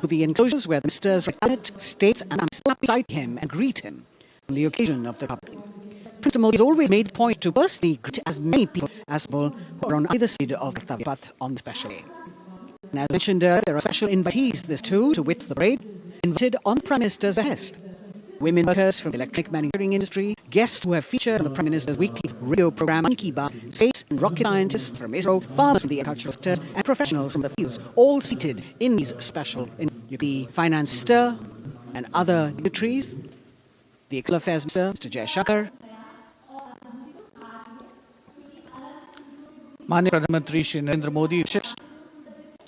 to the enclosures where the ministers, cabinet, states, and stand beside him and greet him on the occasion of the Republic. Prince Modi has always made a point to personally greet as many people as possible who are on either side of the Kartavya Path on the special day. And as mentioned earlier, there are special invitees this too to witness the parade, invited on the Prime Minister's behest. Women workers from the electronic manufacturing industry, guests who have featured on the Prime Minister's weekly radio program Mann Ki Baat, space and rocket scientists from ISRO, farmers from the agricultural sectors, and professionals from the fields, all seated in these special the Finance Minister and other dignitaries, the External Affairs Minister, Mr. Jaishankar, माननीय प्रधानमंत्री श्री नरेंद्र मोदी विशिष्ट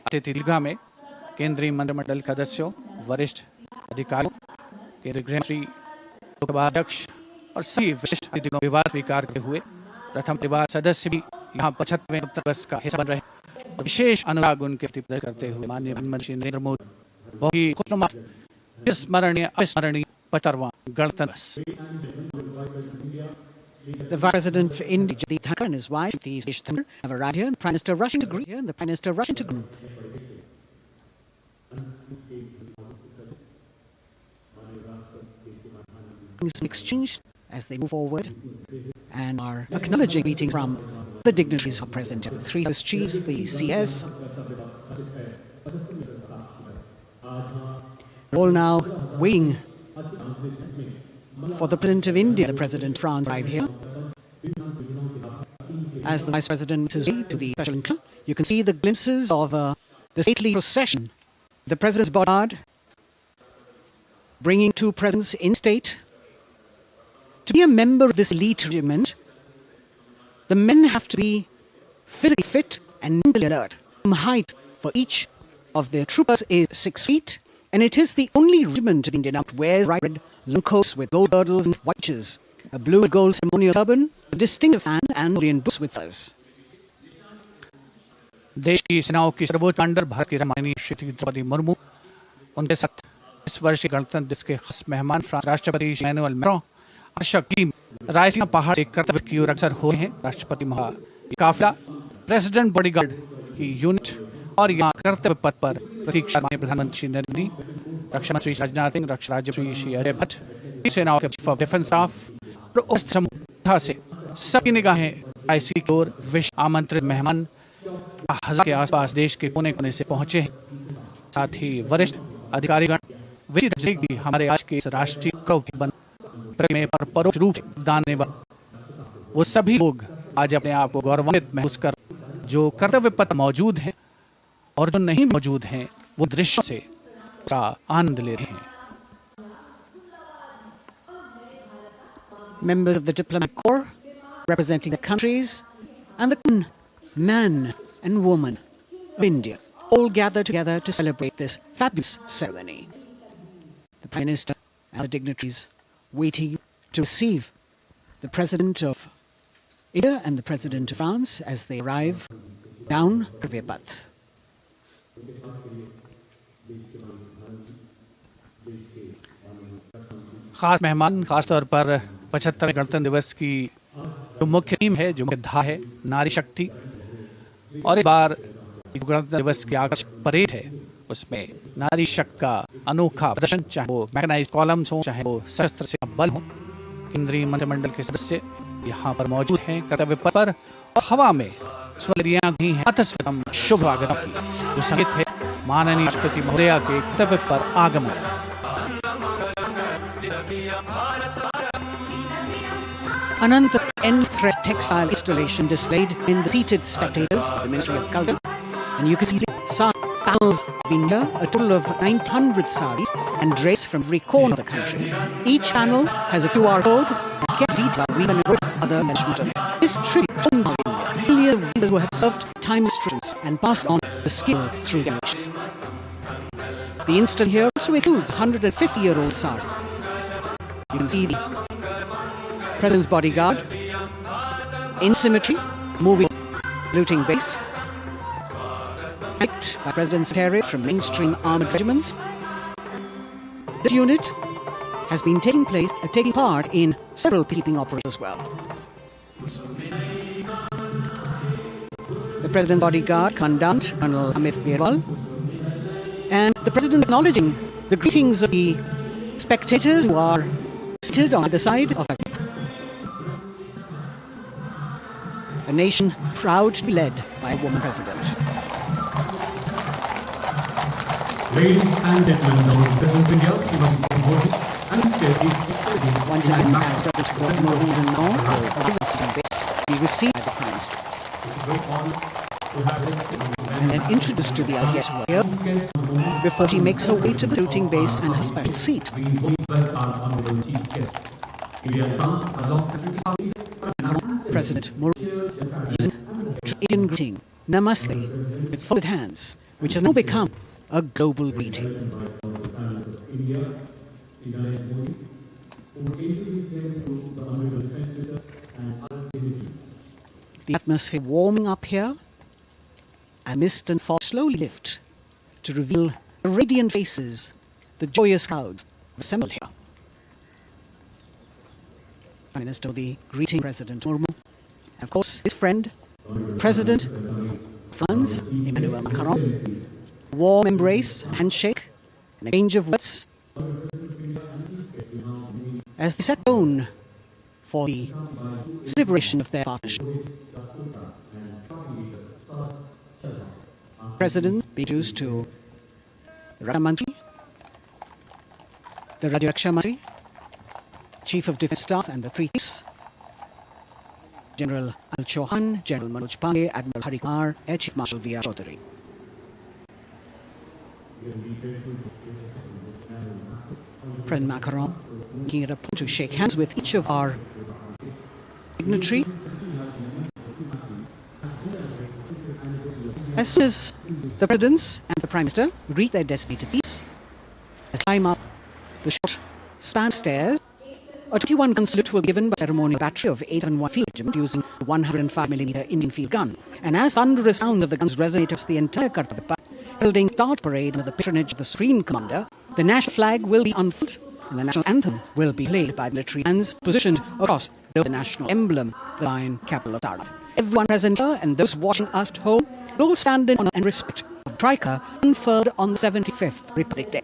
अतिथि दीर्घा में केंद्रीय मंत्रिमंडल के सदस्यों, वरिष्ठ अधिकारियों, केंद्रीय गृह मंत्री, लोकसभा अध्यक्ष और सभी विशिष्ट अतिथियों का विवाद स्वीकार करते हुए प्रथम परिवार सदस्य भी यहाँ 75वें गणतंत्र दिवस का हिस्सा बन रहे हैं और विशेष अनुराग उनके प्रति प्रदर्शित करते हुए माननीय प्रधानमंत्री नरेंद्र मोदी बहुत ही खुशनुमा स्मरणीय अविस्मरणीय 75वां गणतंत्र दिवस. The Vice President of India, Jagdeep Dhankhar, and his wife, the Satish Dhankhar, have arrived here. The Prime Minister rushing to greet here, and the Prime Minister rushing to greet. Things exchanged as they move forward and are acknowledging greetings from the dignitaries who are present here. The three House Chiefs, the CS, all now waiting for the President of India, the President of France, arrive here. As the Vice President makes his way to the special enclosure, you can see the glimpses of the stately procession. The President's bodyguard bringing two presidents in state. To be a member of this elite regiment, the men have to be physically fit and mentally alert. The height for each of their troopers is 6 feet, and it is the only regiment of Indian Army that wears red long coats with gold girdles and white breeches, a blue and gold ceremonial turban, a distinctive fan, and Indian boots with stars. देश की सेनाओं की सर्वोच्च commander Bharat की माननीय श्रीमती द्रौपदी मुर्मू, उनके साथ इस वर्ष के गणतंत्र दिवस के खास मेहमान फ्रांस राष्ट्रपति इमैनुअल मैक्रों, आवश्यक टीम रायसीना पहाड़ से कर्तव्य की ओर अग्रसर हुए हैं. राष्ट्रपति महा काफिला, प्रेसिडेंट बॉडीगार्ड की यूनिट और यहाँ कर्तव्य पथ पर प्रतीक्षा माननीय प्रधानमंत्री नरेंद्र मोदी, रक्षा मंत्री राजनाथ सिंह, रक्षा राज्य मंत्री श्री अजय भट्ट, सेनाओं के चीफ ऑफ डिफेंस स्टाफ और उस समूह से सबकी निगाहें रायसीना की ओर. विश्व आमंत्रित मेहमान 1000 के आसपास देश के कोने कोने से पहुंचे हैं. साथ ही वरिष्ठ अधिकारीगण भी हमारे आज के राष्ट्रीय गौरव के बन में परोक्ष रूप से दान देने वाले वो सभी लोग आज अपने आप को गौरवान्वित महसूस कर जो कर्तव्य पथ मौजूद हैं और जो नहीं मौजूद हैं वो दृश्यों से आनंद ले रहे हैं. Members of the diplomatic corps representing the countries and the man and woman of India all gather together to celebrate this fabulous ceremony. The Prime Minister and the dignitaries waiting to receive the President of India and the President of France as they arrive down Kartavya Path. खास मेहमान, खास तौर पर 75वें गणतंत्र दिवस की जो मुख्य थीम है, जो मुख्य धारा है, नारी शक्ति. और इस बार गणतंत्र दिवस की आकर्षक परेड है, उसमें नारी शक्ति का अनोखा प्रदर्शन, चाहे वो मैकेनाइज्ड कॉलम्स हो, चाहे वो सशस्त्र सेना बल हो. केंद्रीय मंत्रिमंडल के सदस्य यहाँ पर मौजूद हैं कर्तव्य पथ पर और हवा में स्वरियां गई हैं अतस्वरम शुभ आगमन की, जो संगीत है माननीय राष्ट्रपति महोदया के कर्तव्य पर आगमन. Ananta ends thread textile installation displayed in the seated spectators of the Ministry of Culture, and you can see panels being here, a total of 900 saris and drapes from every corner of the country. Each panel has a QR code and sketch details of women and other mentions of this tribute to India. Leaders who have served time restrictions and passed on the skill through generations. The install here also includes 150-year-old sari. You can see the President's bodyguard in symmetry, moving looting base, backed by President's Secretariat from mainstream armed regiments. This unit has been taking part in several peacekeeping operations as well. The President's bodyguard, Commandant Colonel Amit Birwal, And the President acknowledging the greetings of the spectators who are seated on either side of a nation proud to be led by a woman president. Ladies and gentlemen, the President of India, Srimati Modi, and Chairman Once again, as President Draupadi Murmu is now arriving base, he received by the Prime Minister It's a great honor to have him and then introduced to the other guests who are here before she makes her way to the saluting base and her special seat. We welcome our honorable chief guest. We advance a long President Murmu is Indian greeting, Namaste, with folded hands, which has now become a global greeting. The atmosphere warming up here, and mist and fog slowly lift to reveal the radiant faces, the joyous crowds assembled here. Prime Minister the greeting President Murmu, and of course his friend, President of France, Emmanuel Macron. Warm embrace, handshake, and exchange of words as they set tone for the celebration of their partnership. President be introduced to the Raksha Mantri, the Rajya Raksha Mantri, Chief of Defence Staff and the three chiefs, General Anil Chauhan, General Manoj Pandey, Admiral Hari Kumar, Air Chief Marshal V.R. Chaudhary. President Macron making it a point to shake hands with each of our dignitary. As soon as the presidents and the Prime Minister reach their designated seats, as they climb up the short span of stairs, a 21-gun salute will be given by a ceremonial battery of 871 field regiment using a 105mm Indian field gun. And as thunderous sound of the guns resonates across the entire Kartavya holding start parade under the patronage of the Supreme Commander, the national flag will be unfurled and the national anthem will be played by military bands positioned across the national emblem, the lion capital of Sarnath. Everyone present here and those watching us at home will stand in honor and respect of the Tricolor unfurled on the 75th Republic Day.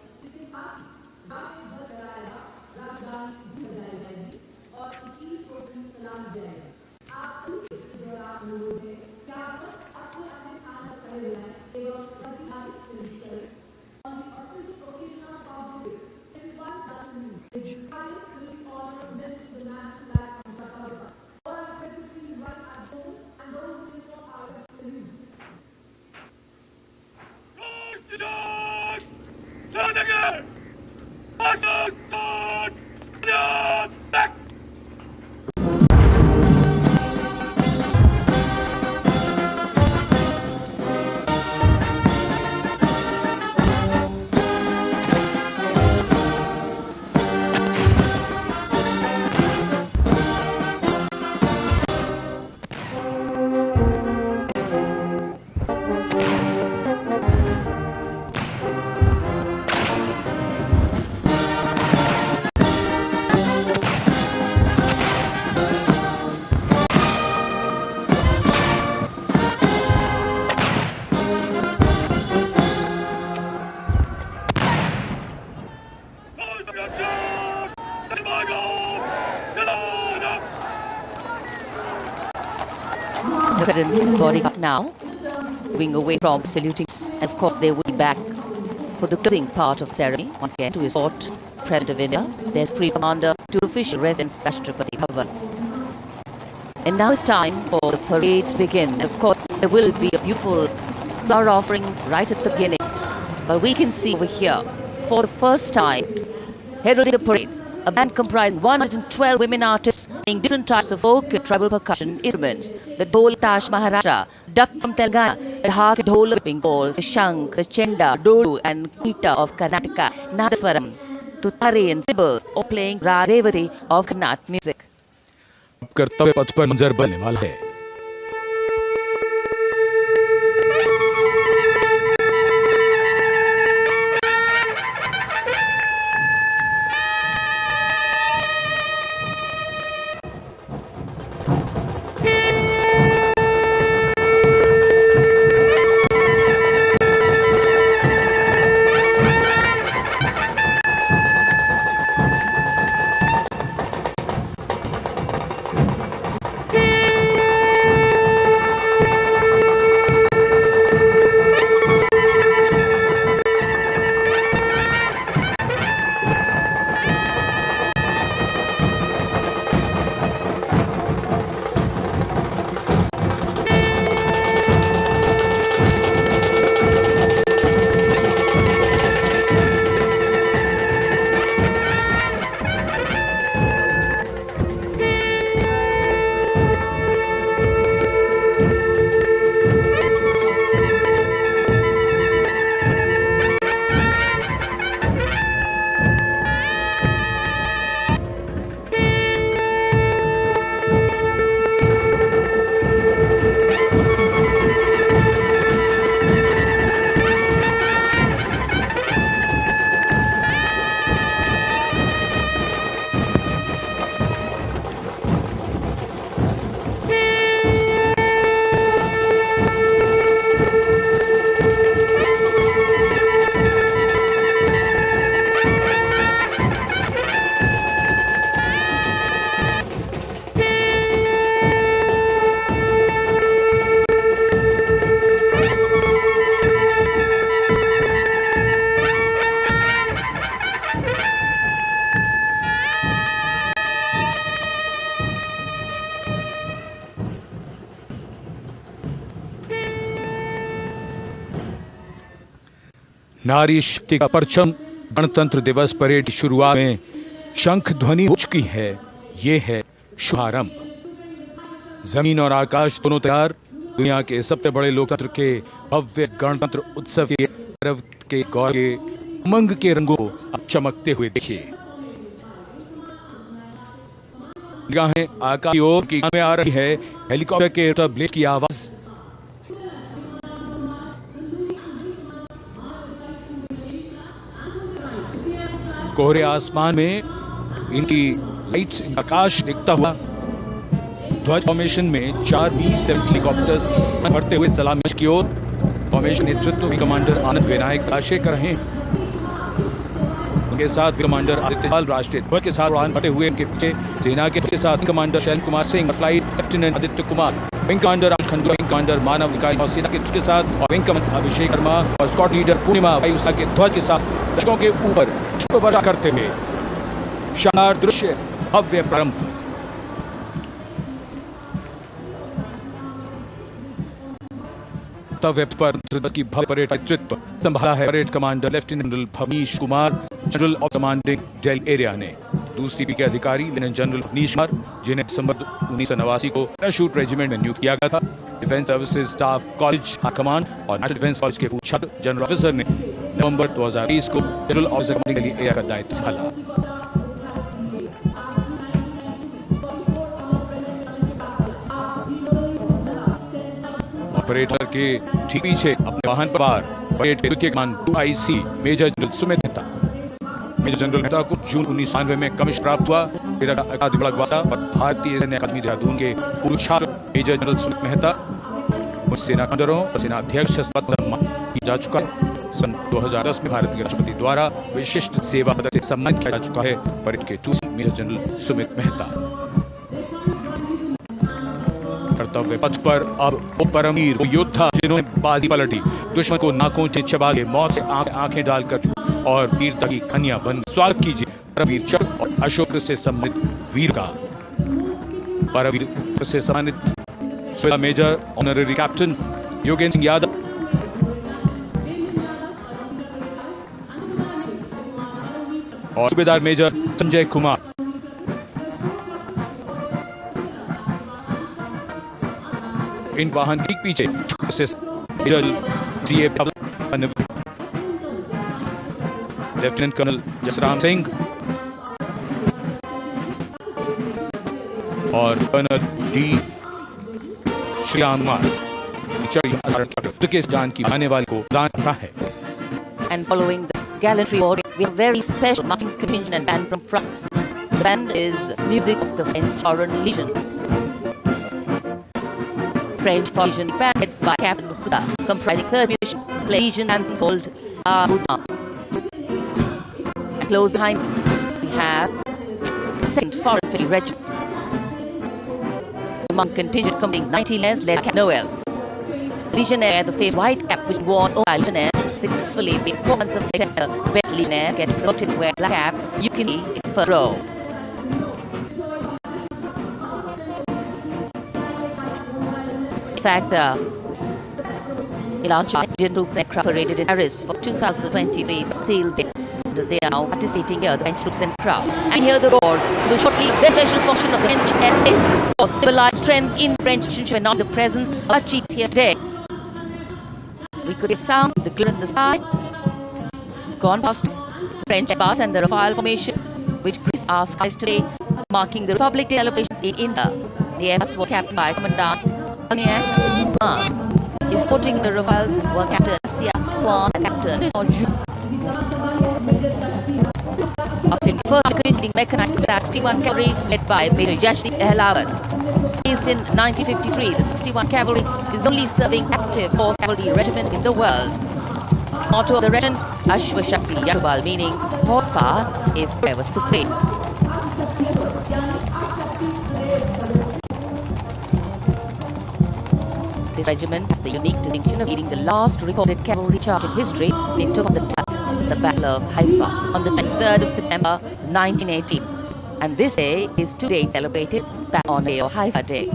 The President's bodyguard now moving away from saluting, and of course they will be back for the closing part of the ceremony once again to escort President of India, their Supreme Commander, to official residence Rashtrapati Bhavan. And now it's time for the parade to begin. And of course there will be a beautiful flower offering right at the beginning, but we can see over here for the first time heralding the parade a band comprising 112 women artists playing different types of folk and tribal percussion instruments. The Dhol Tash Maharashtra, Duck from Telangana, the Hark Dhol of Bengal, the Shank, the Chenda, Dolu and Kuita of Karnataka, Nadaswaram, Tutare and Sibyl, all playing Rarevati of Karnataka music. कर्तव्य पथ पर मंजर बनने वाला है। नारी शक्ति का परचम गणतंत्र दिवस परेड की शुरुआत में शंख ध्वनि हो चुकी है। ये है शुभारंभ। जमीन और आकाश दोनों तैयार। दुनिया के सबसे बड़े लोकतंत्र के भव्य गणतंत्र उत्सव के पर्व के गौर के उमंग के रंगों को अब चमकते हुए देखिए। निगाहें आकाश की ओर की में आ रही है। हेलीकॉप्टर के रोटर ब्लेड की आवाज। कोहरे आसमान में इनकी लाइट्स आकाश दिखता हुआ। ध्वज फॉर्मेशन में 4 B-7 हेलीकॉप्टर्स भरते हुए सलामी की ओर। फॉर्मेशन नेतृत्व में कमांडर आनंद विनायक आशय कर रहे हैं। उनके साथ कमांडर आदित्य पाल राष्ट्रीय ध्वज के साथ उड़ान भरते हुए उनके पीछे सेना के साथ commander Shail Kumar Singh, flight lieutenant Aditya Kumar, wing commander Ash Khandu, wing commander Manav Vikas और सेना के साथ और विंग कमांडर अभिषेक वर्मा और स्क्वाड लीडर पूर्णिमा वायुसेना के ध्वज के साथ दर्शकों के ऊपर पुष्प वर्षा करते हुए शानदार दृश्य, भव्य प्रारंभ। पर की भव्य परेड का नेतृत्व संभाला है parade commander lieutenant general Bhavnish Kumar, general of commanding Delhi area ने। दूसरी के अधिकारी लेफ्टिनेंट जनरल भवनीश कुमार, जिन्हें दिसंबर 1989 को पैराशूट रेजिमेंट में नियुक्त किया गया था। Defence services staff college high command और नेशनल डिफेंस कॉलेज के छात्र जनरल ऑफिसर ने नवंबर 2020 को general officer commanding Delhi area का दायित्व संभाला। ऑपरेटर के ठीक पीछे अपने वाहन पर परेड के द्वितीय कमान 2IC major general Sumit Mehta. Major general Mehta को जून 1999 में कमिश्न प्राप्त हुआ। और भारतीय सैन्य अकादमी देहरादून के पूर्व छात्र मेजर जनरल सुमित मेहता सेना कमांडरों और सेना अध्यक्ष की जा चुका है। सन 2010 में भारत के राष्ट्रपति द्वारा विशिष्ट सेवा पदक से सम्मानित किया जा चुका है परेड के 2C major general Sumit Mehta. कर्तव्य पथ पर अब वो परमवीर, वो योद्धा जिन्होंने बाजी पलटी, दुश्मन को नाकों से चबा के मौत से आंखें डालकर और वीरता की कन्या बन स्वागत कीजिए परमवीर चक्र और अशोक से सम्मानित वीर का। परमवीर से सम्मानित major honorary captain Yogendra Singh Yadav, और सूबेदार मेजर संजय कुमार। इन वाहन के पीछे लेफ्टिनेंट कर्नल जसराम सिंह और कर्नल डी श्रीराम कुमार के जान की आने वाले को दान करता है। And following the gallantry award, we have a very special marching contingent and band from France. The band is music of the French Foreign Legion. French Foreign Legion band led by Captain Khuda, comprising 30 musicians, play Legion anthem called Abuda. And close behind we have the 2nd Foreign Infantry Regiment. The monk contingent commanding 19 layers led by Captain Noel. Legionnaire, the famous white cap which worn over Legionnaire, successfully being 4 months of successor. Best Legionnaire get promoted to wear black cap, you can see it for a row. In fact, last year, Indian troops aircraft paraded in Paris for 2023 Bastille Day. They are now participating here, the French troops and crowd. And here the roar will shortly the special function of the French SS for civilized strength in French and not the presence of a cheat here today. We could sound the glitter in the sky, gone past the French pass and the Rafale formation, which grace our skies today, marking the Republic Day celebrations in India. The Airbus was captained by Commandant Agniak Khan. Escorting the Rafales were Captain Sia Kwan and Captain Sonju. After the first continuing mechanized 61 Cavalry led by Major Yashni Ehlawat. Based in 1953, the 61 Cavalry is the only serving active horse cavalry regiment in the world. Motto of the regiment, Ashwa Shakti Yarubal, meaning horsepower is forever supreme. This regiment has the unique distinction of leading the last recorded cavalry charge in history. It took on the Turks the Battle of Haifa on the 23rd of September 1918. And this day is today celebrated on the day of Haifa Day.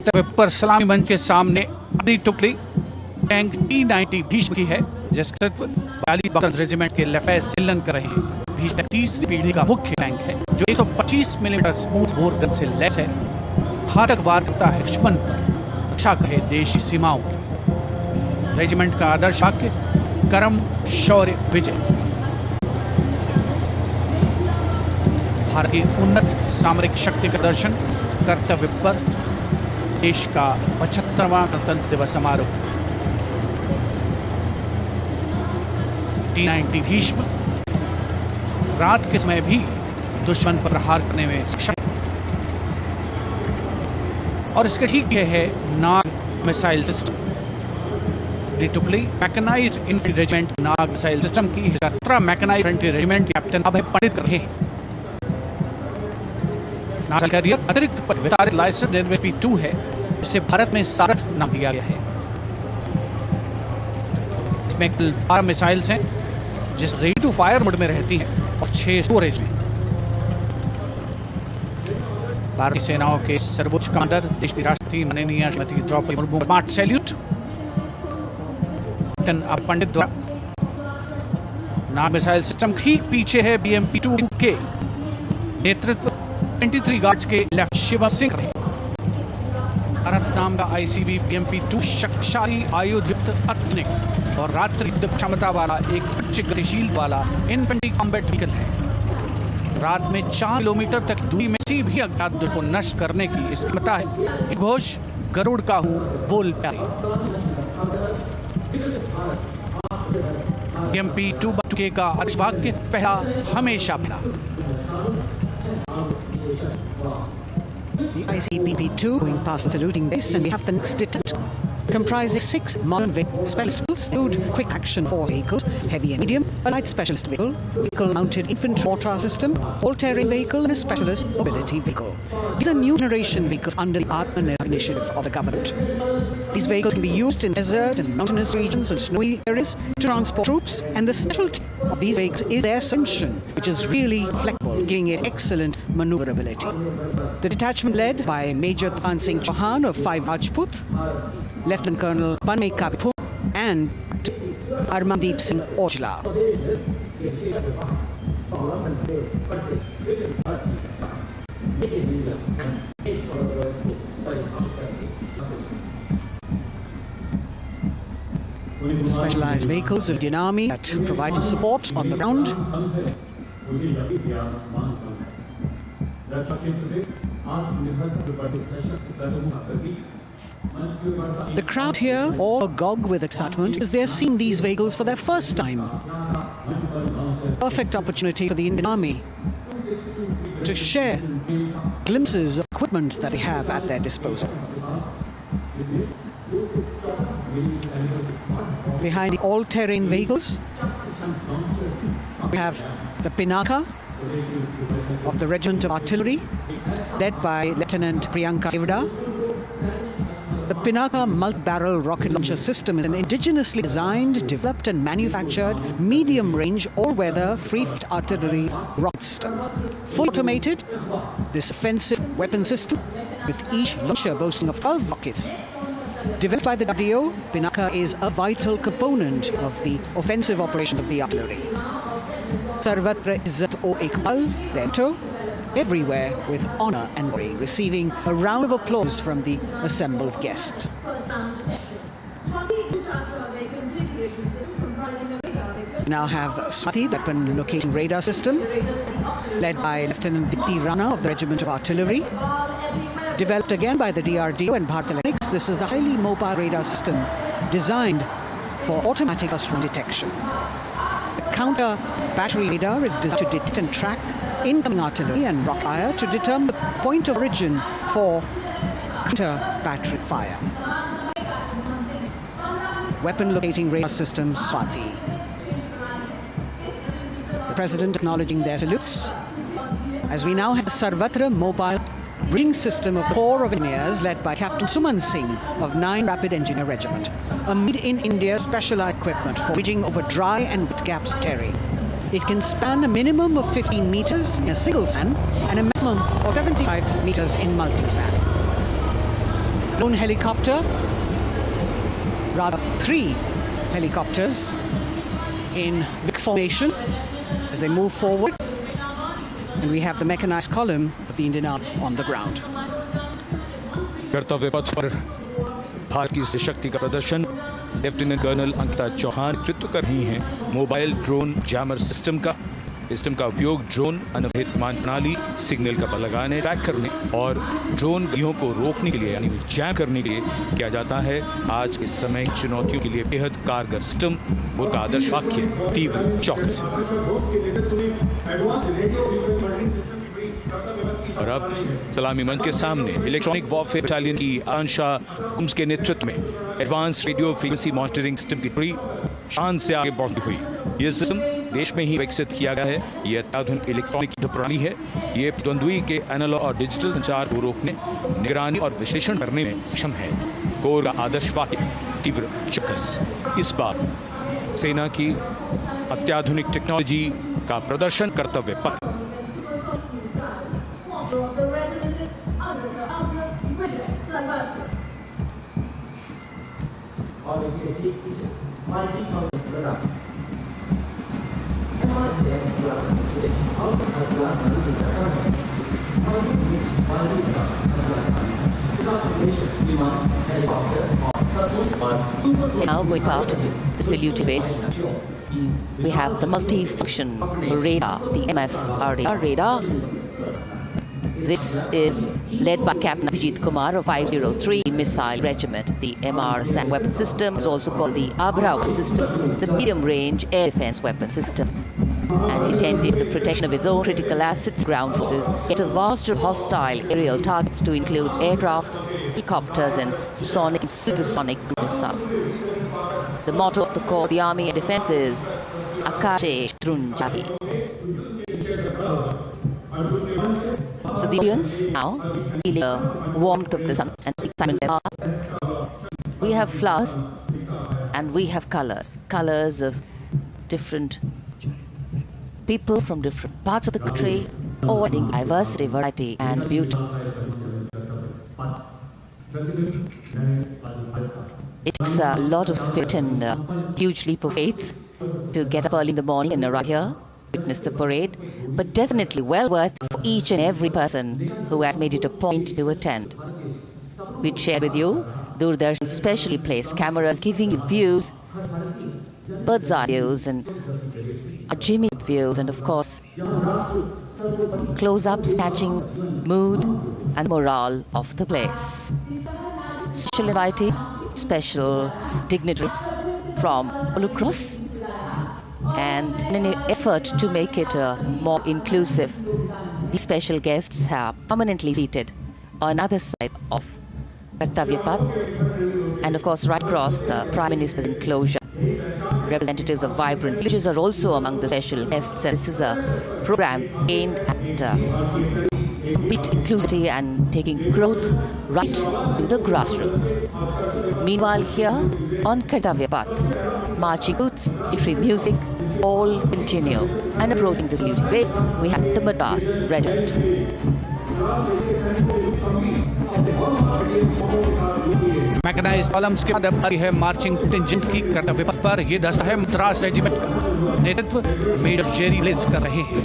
कर्तव्य पर सलामी मंच के सामने आधी टुकड़ी tank T-90 Bhishma की है, जिसका नेतृत्व 42 रेजिमेंट के लेफ्टिनेंट सिल्लन कर रहे हैं। भीष्म तीसरी पीढ़ी का मुख्य टैंक है जो 125 मिलीमीटर स्मूथ बोर गन से लैस है। घातक वार करता है दुश्मन पर, रक्षा करे देश की सीमाओं की। रेजिमेंट का आदर्श वाक्य कर्म शौर्य विजय। भारत की उन्नत सामरिक शक्ति का दर्शन कर्तव्य पर देश का 75वां गणतंत्र दिवस समारोह। T-90 भीष्म रात के समय भी दुश्मन पर प्रहार करने में सक्षम और इसके ठीक यह है नाग मिसाइल सिस्टम। टुकड़ी मैकेनाइज्ड इन्फेंट्री रेजिमेंट नाग मिसाइल सिस्टम की 17 mechanised infantry regiment captain Abhay पंडित कर रहे हैं। अतिरिक्त विस्तारित लाइसेंस P2 है, जिसे भारत में सारथ नाम दिया गया है। इसमें 12 मिसाइल्स हैं जिस रेडी टू फायर मोड में रहती हैं और 6 स्टोरेज में। भारतीय सेनाओं के सर्वोच्च कमांडर देश की राष्ट्रपति माननीय Shrimati Droupadi Murmu smart salute captain Abhay Pandit द्वारा। नाग मिसाइल सिस्टम ठीक पीछे है BMP-2 के नेतृत्व 23 गार्ड्स के लेफ्ट शिवा सिंह। भारत नाम का ICB BMP-2 शक्तिशाली आयुध युक्त आधुनिक और रात्रि युद्ध क्षमता वाला एक उच्च गतिशील वाला इन्फेंट्री कॉम्बैट व्हीकल है। रात में 4 किलोमीटर तक दूरी में किसी भी अज्ञात दुश्मन को नष्ट करने की इसकी क्षमता है। घोष गरुड़ का हूं बोल प्यारे। BMP-2 का आदर्श वाक्य पहला हमेशा पहला। The ICBP-2 going past the saluting base, and we have the next detachment comprising 6 modern specialist vehicles, include quick action 4 vehicles, heavy and medium, a light specialist vehicle mounted infantry mortar system, all-terrain vehicle, and a specialist mobility vehicle. These are new generation vehicles under the Atmanirbhar initiative of the government. These vehicles can be used in desert and mountainous regions and snowy areas to transport troops, and the specialty of these vehicles is their suspension, which is really flexible, giving it excellent maneuverability. The detachment led by Major Tan Singh Chauhan of 5 Rajput, Lieutenant Colonel Panay Kapipur and Armandeep Singh Ojla. Specialized vehicles of the Indian Army that provide support on the ground. The crowd here all agog with excitement because they are seeing these vehicles for their first time. Perfect opportunity for the Indian Army to share glimpses of equipment that they have at their disposal. Behind the all-terrain vehicles, we have the Pinaka of the Regiment of Artillery, led by Lieutenant Priyanka Devda. The Pinaka multi-barrel rocket launcher system is an indigenously designed, developed and manufactured medium-range, all-weather, free-fit artillery rocket system. Fully automated, this offensive weapon system, with each launcher boasting of 12 rockets. Developed by the DRDO, Pinaka is a vital component of the offensive operations of the artillery. Sarvatra Izzat o Iqbal, their motto, everywhere with honor and glory, receiving a round of applause from the assembled guests. We now have Swati, the weapon locating radar system, led by Lieutenant Dipti Rana of the Regiment of Artillery. Developed again by the DRDO and Bharat Electronics, this is the highly mobile radar system designed for automatic cluster detection. The counter battery radar is designed to detect and track incoming artillery and rocket fire to determine the point of origin for counter battery fire. Weapon locating radar system Swati. The President acknowledging their salutes as we now have the Sarvatra mobile reading system of the Corps of Engineers led by Captain Suman Singh of 9 Rapid Engineer Regiment, a made-in-India specialized equipment for bridging over dry and wet gaps of terrain. It can span a minimum of 15 meters in a single span and a maximum of 75 meters in multi-span. lone helicopter, rather 3 helicopters in big formation as they move forward. And we have the mechanized column of the Indian Army on the ground. कर्तव्य पथ पर भारत की शक्ति का प्रदर्शन lieutenant colonel Ankita Chauhan नेतृत्व कर रही हैं। मोबाइल ड्रोन जैमर सिस्टम का उपयोग ड्रोन अनभिहित मान प्रणाली सिग्नल का पता लगाने, ट्रैक करने और ड्रोन गतियों को रोकने के लिए यानी जैम करने के लिए किया जाता है। आज के समय की चुनौतियों के लिए बेहद कारगर सिस्टम और का आदर्श वाक्य तीव्र चौकस। और अब सलामी मंच के सामने इलेक्ट्रॉनिक वॉरफेयर बटालियन की आंशा कुम्स के नेतृत्व में advance radio frequency monitoring system की टुकड़ी शान से आगे बढ़ती हुई। यह सिस्टम देश में ही विकसित किया गया है। यह अत्याधुनिक इलेक्ट्रॉनिक युद्ध प्रणाली है। ये द्वंद्वी के एनालॉग और डिजिटल संचार को रोकने, निगरानी और विश्लेषण करने में सक्षम है। कोर का आदर्श वाक्य तीव्र चौकस। इस बार सेना की अत्याधुनिक टेक्नोलॉजी का प्रदर्शन कर्तव्य पर। Now going past the saluting base, we have the multi-function radar, the MFRDR radar. This is led by Captain Abhijit Kumar of 503 Missile Regiment. The MRSAM weapon system is also called the Abra weapon system, the medium-range air defense weapon system, and intended the protection of its own critical assets, ground forces, yet a vaster hostile aerial targets to include aircrafts, helicopters, and sonic and supersonic missiles. The motto of the Corps of the Army Air Defense is Akashe Trunjahi. So the audience now feeling the warmth of the sun and excitement. We have flowers and we have colors of different people from different parts of the country, all adding diversity, variety and beauty. It takes a lot of spirit and a huge leap of faith to get up early in the morning and arrive here, witness the parade, but definitely well worth for each and every person who has made it a point to attend. We'd share with you Doordarshan specially placed cameras giving you views, bird's eye views and Jimmy views, and of course close-ups catching mood and morale of the place. Special invitees, special dignitaries from all across, and in an effort to make it more inclusive, these special guests are permanently seated on either side of Kartavya Path, and of course right across the Prime Minister's enclosure. Representatives of vibrant villages are also among the special guests, and this is a program aimed at inclusivity and taking growth right to the grassroots. Meanwhile here on Kartavya Path, marching boots, military music, all continue. And approaching the saluting base, we have the Madras Regiment. Mechanised columns के बाद अब बारी है marching contingent की। कर्तव्य पथ पर ये दस्ता है मद्रास रेजिमेंट का। नेतृत्व मेजर जेरी लिज कर रहे हैं।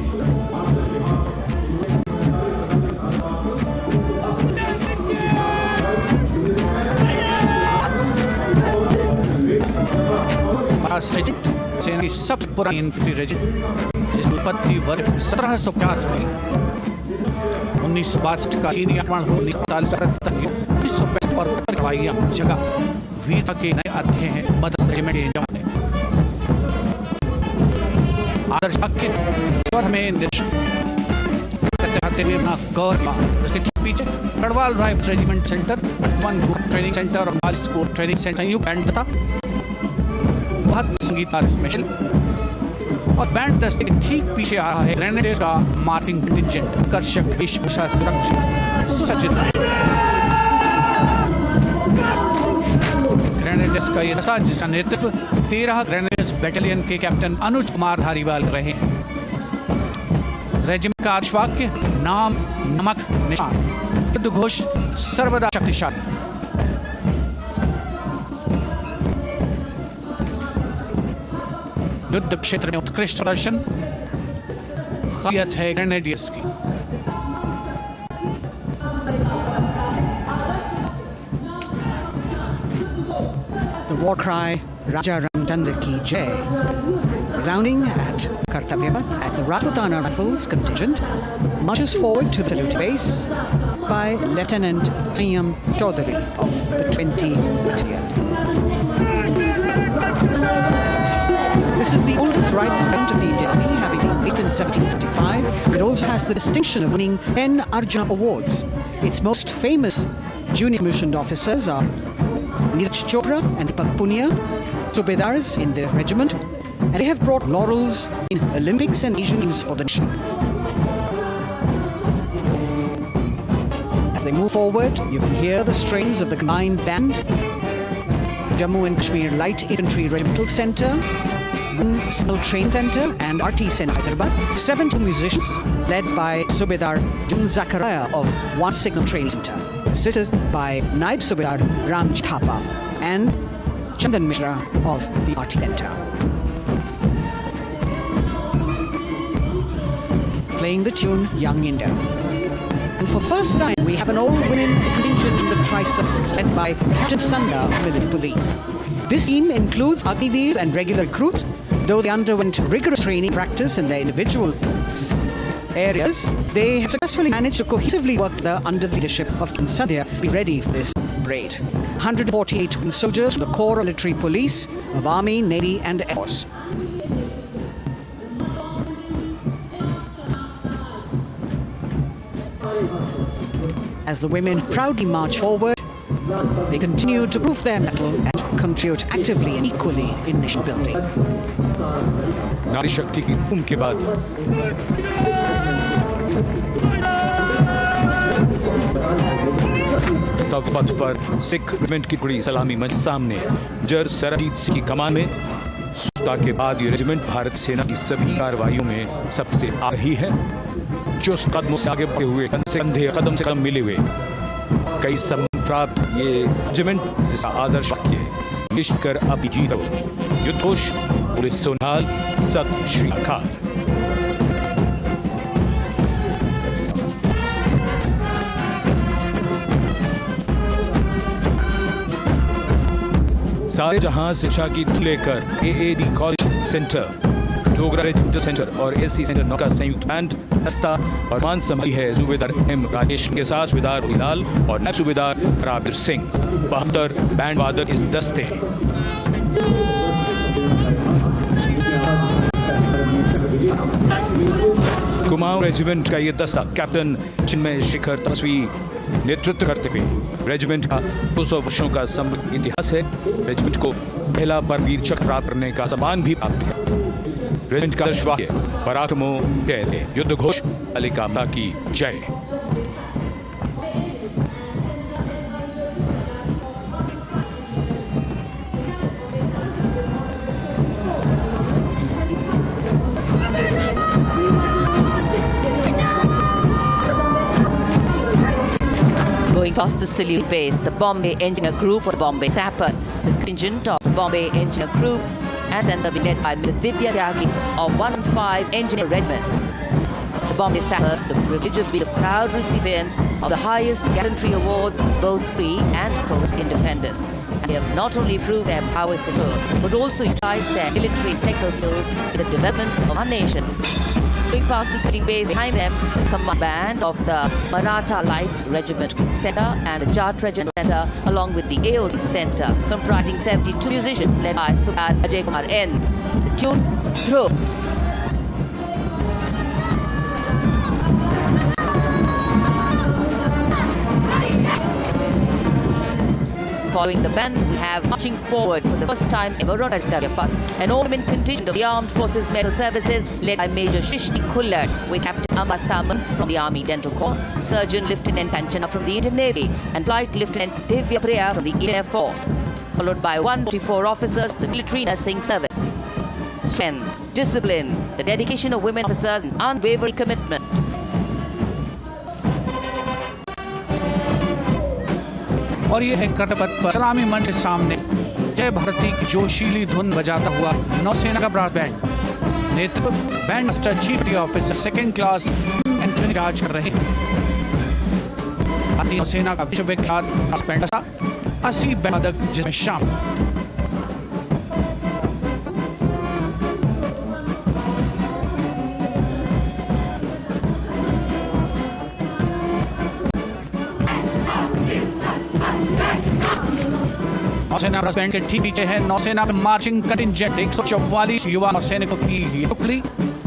मद्रास रेजिमेंट सेना की सबसे पुरानी इन्फेंट्री रेजिमेंट, जिसकी उत्पत्ति वर्ष 1750 में 1962 का चीनी आक्रमण 1945 और करवाइयां जगह वीरता के नए अध्याय हैं मद्रास रेजिमेंट के जवान ने। आदर्श वाक्य स्वर में करते हुए अपना गौरव। उसके ठीक पीछे Garhwal rifles regiment centre, one training centre और बाल स्कूल ट्रेनिंग सेंटर संयुक्त बैंड था। बहुत संगीतकार स्पेशल और बैंड दस्ते के ठीक पीछे आ रहा है ग्रेनेडियर्स का मार्चिंग कंटिंजेंट, आकर्षक वेशभूषा सुरक्षित सुसज्जित। ग्रेनेडियर्स का ये दस्ता, जिसका नेतृत्व 13 ग्रेनेडियर्स बैटालियन के कैप्टन अनुज कुमार धारीवाल रहे हैं। रेजिमेंट का आदर्श वाक्य नाम नमक निशान, युद्ध घोष सर्वदा शक्तिशाली। युद्ध क्षेत्र में उत्कृष्ट प्रदर्शन खासियत है ग्रेनेडियर्स की। The war cry Raja Ramchandra Ki Jai resounding at Kartavya Path as the Rajputana Rifles contingent marches forward to the salute base by Lieutenant Siyam Chaudhary of the 20 Battalion. This is the oldest rifle round of the Indian Army, having been based in 1765. It also has the distinction of winning 10 Arjuna Awards. Its most famous junior commissioned officers are Neeraj Chopra and Deepak Punia, Subedars in the regiment, and they have brought laurels in Olympics and Asian Games for the nation. As they move forward, you can hear the strains of the combined band, Jammu and Kashmir Light Infantry Regimental Centre, Signal Train Centre and RT Centre Hyderabad, 7 musicians led by Subedar Jun Zakaria of 1 Signal Train Centre, assisted by Naib Subedar Ram Thapa and Chandan Mishra of the RT Centre. Playing the tune Young India. And for first time, we have an all-women contingent in the Tri-Sussex led by Captain Sanda of Military Police. This team includes Agniveers and regular recruits. Though they underwent rigorous training practice in their individual areas, they have successfully managed to cohesively work together under the leadership of King Sandhya to be ready for this parade. 148 women soldiers from the Corps of Military Police of Army, Navy and Air Force. As the women proudly march forward, they continue to prove their mettle and contribute actively and equally in nation building. नारी शक्ति की धूम के बाद तब पथ पर Sikh regiment की टुकड़ी सलामी मंच सामने जर सरजीत सिंह की कमान में सुता के बाद ये रेजिमेंट भारत सेना की सभी कार्रवाइयों में सबसे आगे है। चुस्त कदमों से आगे बढ़े हुए कंधे कदम से कदम मिले हुए कई सम्मान प्राप्त ये रेजिमेंट जिसका आदर्श वाक्य है निष्कर अभी जीतो युद्धोष पुलिस सोनाल सत श्री अकाल। सारे जहां शिक्षा की लेकर AAD college centre Dogra regimental centre और SC सेंटर नौ का संयुक्त बैंड दस्ता और मान संभाली है सूबेदार M राजेश के साथ सूबेदार बिलाल और नायब सूबेदार राबिर सिंह। 72 बैंड वादक इस दस्ते। कुमाऊं रेजिमेंट का ये दस्ता कैप्टन चिन्मय शेखर तस्वी नेतृत्व करते हुए रेजिमेंट का 200 वर्षों का समृद्ध इतिहास है। रेजिमेंट को पहला परवीर चक्र प्राप्त करने का सम्मान भी प्राप्त है। रेजिमेंट का आदर्श वाक्य पराक्रमो जयते युद्ध घोष कालिका माता की जय। Going past the salute base, the Bombay Engineer Group or Bombay Sappers, the contingent of Bombay Engineer Group, and center be led by Divya Tyagi of 115 Engineer Regiment. The Bombay Sappers, the privilege of being the proud recipients of the highest gallantry awards, both pre and post independence. And they have not only proved their prowess in war, but also utilized their military and technical skills in the development of our nation. Going past the sitting base behind them, the command band of the Maratha Light Regiment Centre and the Jat Regiment Centre, along with the AOC Centre, comprising 72 musicians led by Subhad Ajay Kumar N. The tune, Dhruv. Following the band, we have marching forward for the first time ever on Kartavya Path, an all-women contingent of the Armed Forces Medical Services led by Major Shrishti Kullad with Captain Amma Samant from the Army Dental Corps, Surgeon Lieutenant Kanchana from the Indian Navy, and Flight Lieutenant Divya Priya from the Indian Air Force, followed by 144 officers of the Military Nursing Service. Strength, discipline, the dedication of women officers, and unwavering commitment. और ये है कर्तव्य पर सलामी मंच के सामने जय भारती की जोशीली धुन बजाता हुआ नौसेना का ब्रास बैंड नेतृत्व band master chief officer second class Antony Raj कर रहे हैं। भारतीय नौसेना का विश्वविख्यात ब्रास बैंड 80 वादक जिसमें शामिल। नौसेना ब्रास बैंड के ठीक पीछे है नौसेना मार्चिंग कंटिंजेंट 144 युवा नौसैनिकों की टुकड़ी,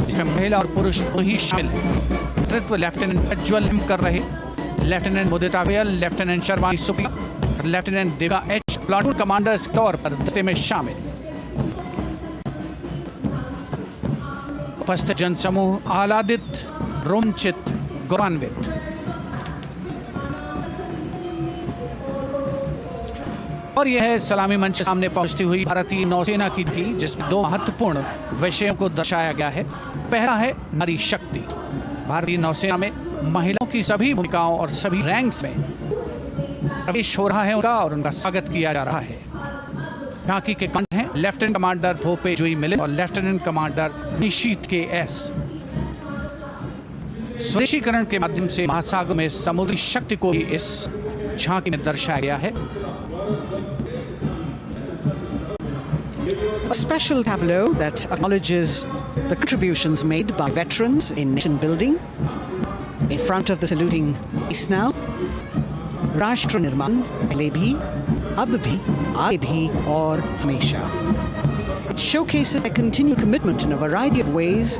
जिसमें महिला और पुरुष दोनों ही शामिल हैं। नेतृत्व लेफ्टिनेंट प्रज्वल एम कर रहे, लेफ्टिनेंट मुदिता वेयल, लेफ्टिनेंट शर्वानी सुप्रिया, लेफ्टिनेंट देवा एच प्लाटून कमांडर के तौर पर दस्ते में शामिल। उपस्थित जनसमूह आह्लादित, रोमांचित, गौरवान्वित। और यह है सलामी मंच के सामने पहुंचती हुई भारतीय नौसेना की, जिसमें दो महत्वपूर्ण विषयों को दर्शाया गया है। पहला है नारी शक्ति। भारतीय नौसेना में महिलाओं की सभी भूमिकाओं और सभी रैंक्स में प्रवेश हो रहा है उनका, और उनका स्वागत किया जा रहा है। झांकी के कमांडर हैं लेफ्टिनेंट कमांडर भोपे जुई मिलिंद और लेफ्टिनेंट कमांडर निशीत के एस। स्वदेशीकरण के माध्यम से महासागर में समुद्री शक्ति को ही इस झांकी में दर्शाया गया है। A special tableau that acknowledges the contributions made by veterans in nation building. In front of the saluting is now Rashtra Nirman, पहले भी, अब भी, आगे भी और हमेशा. It showcases their continued commitment in a variety of ways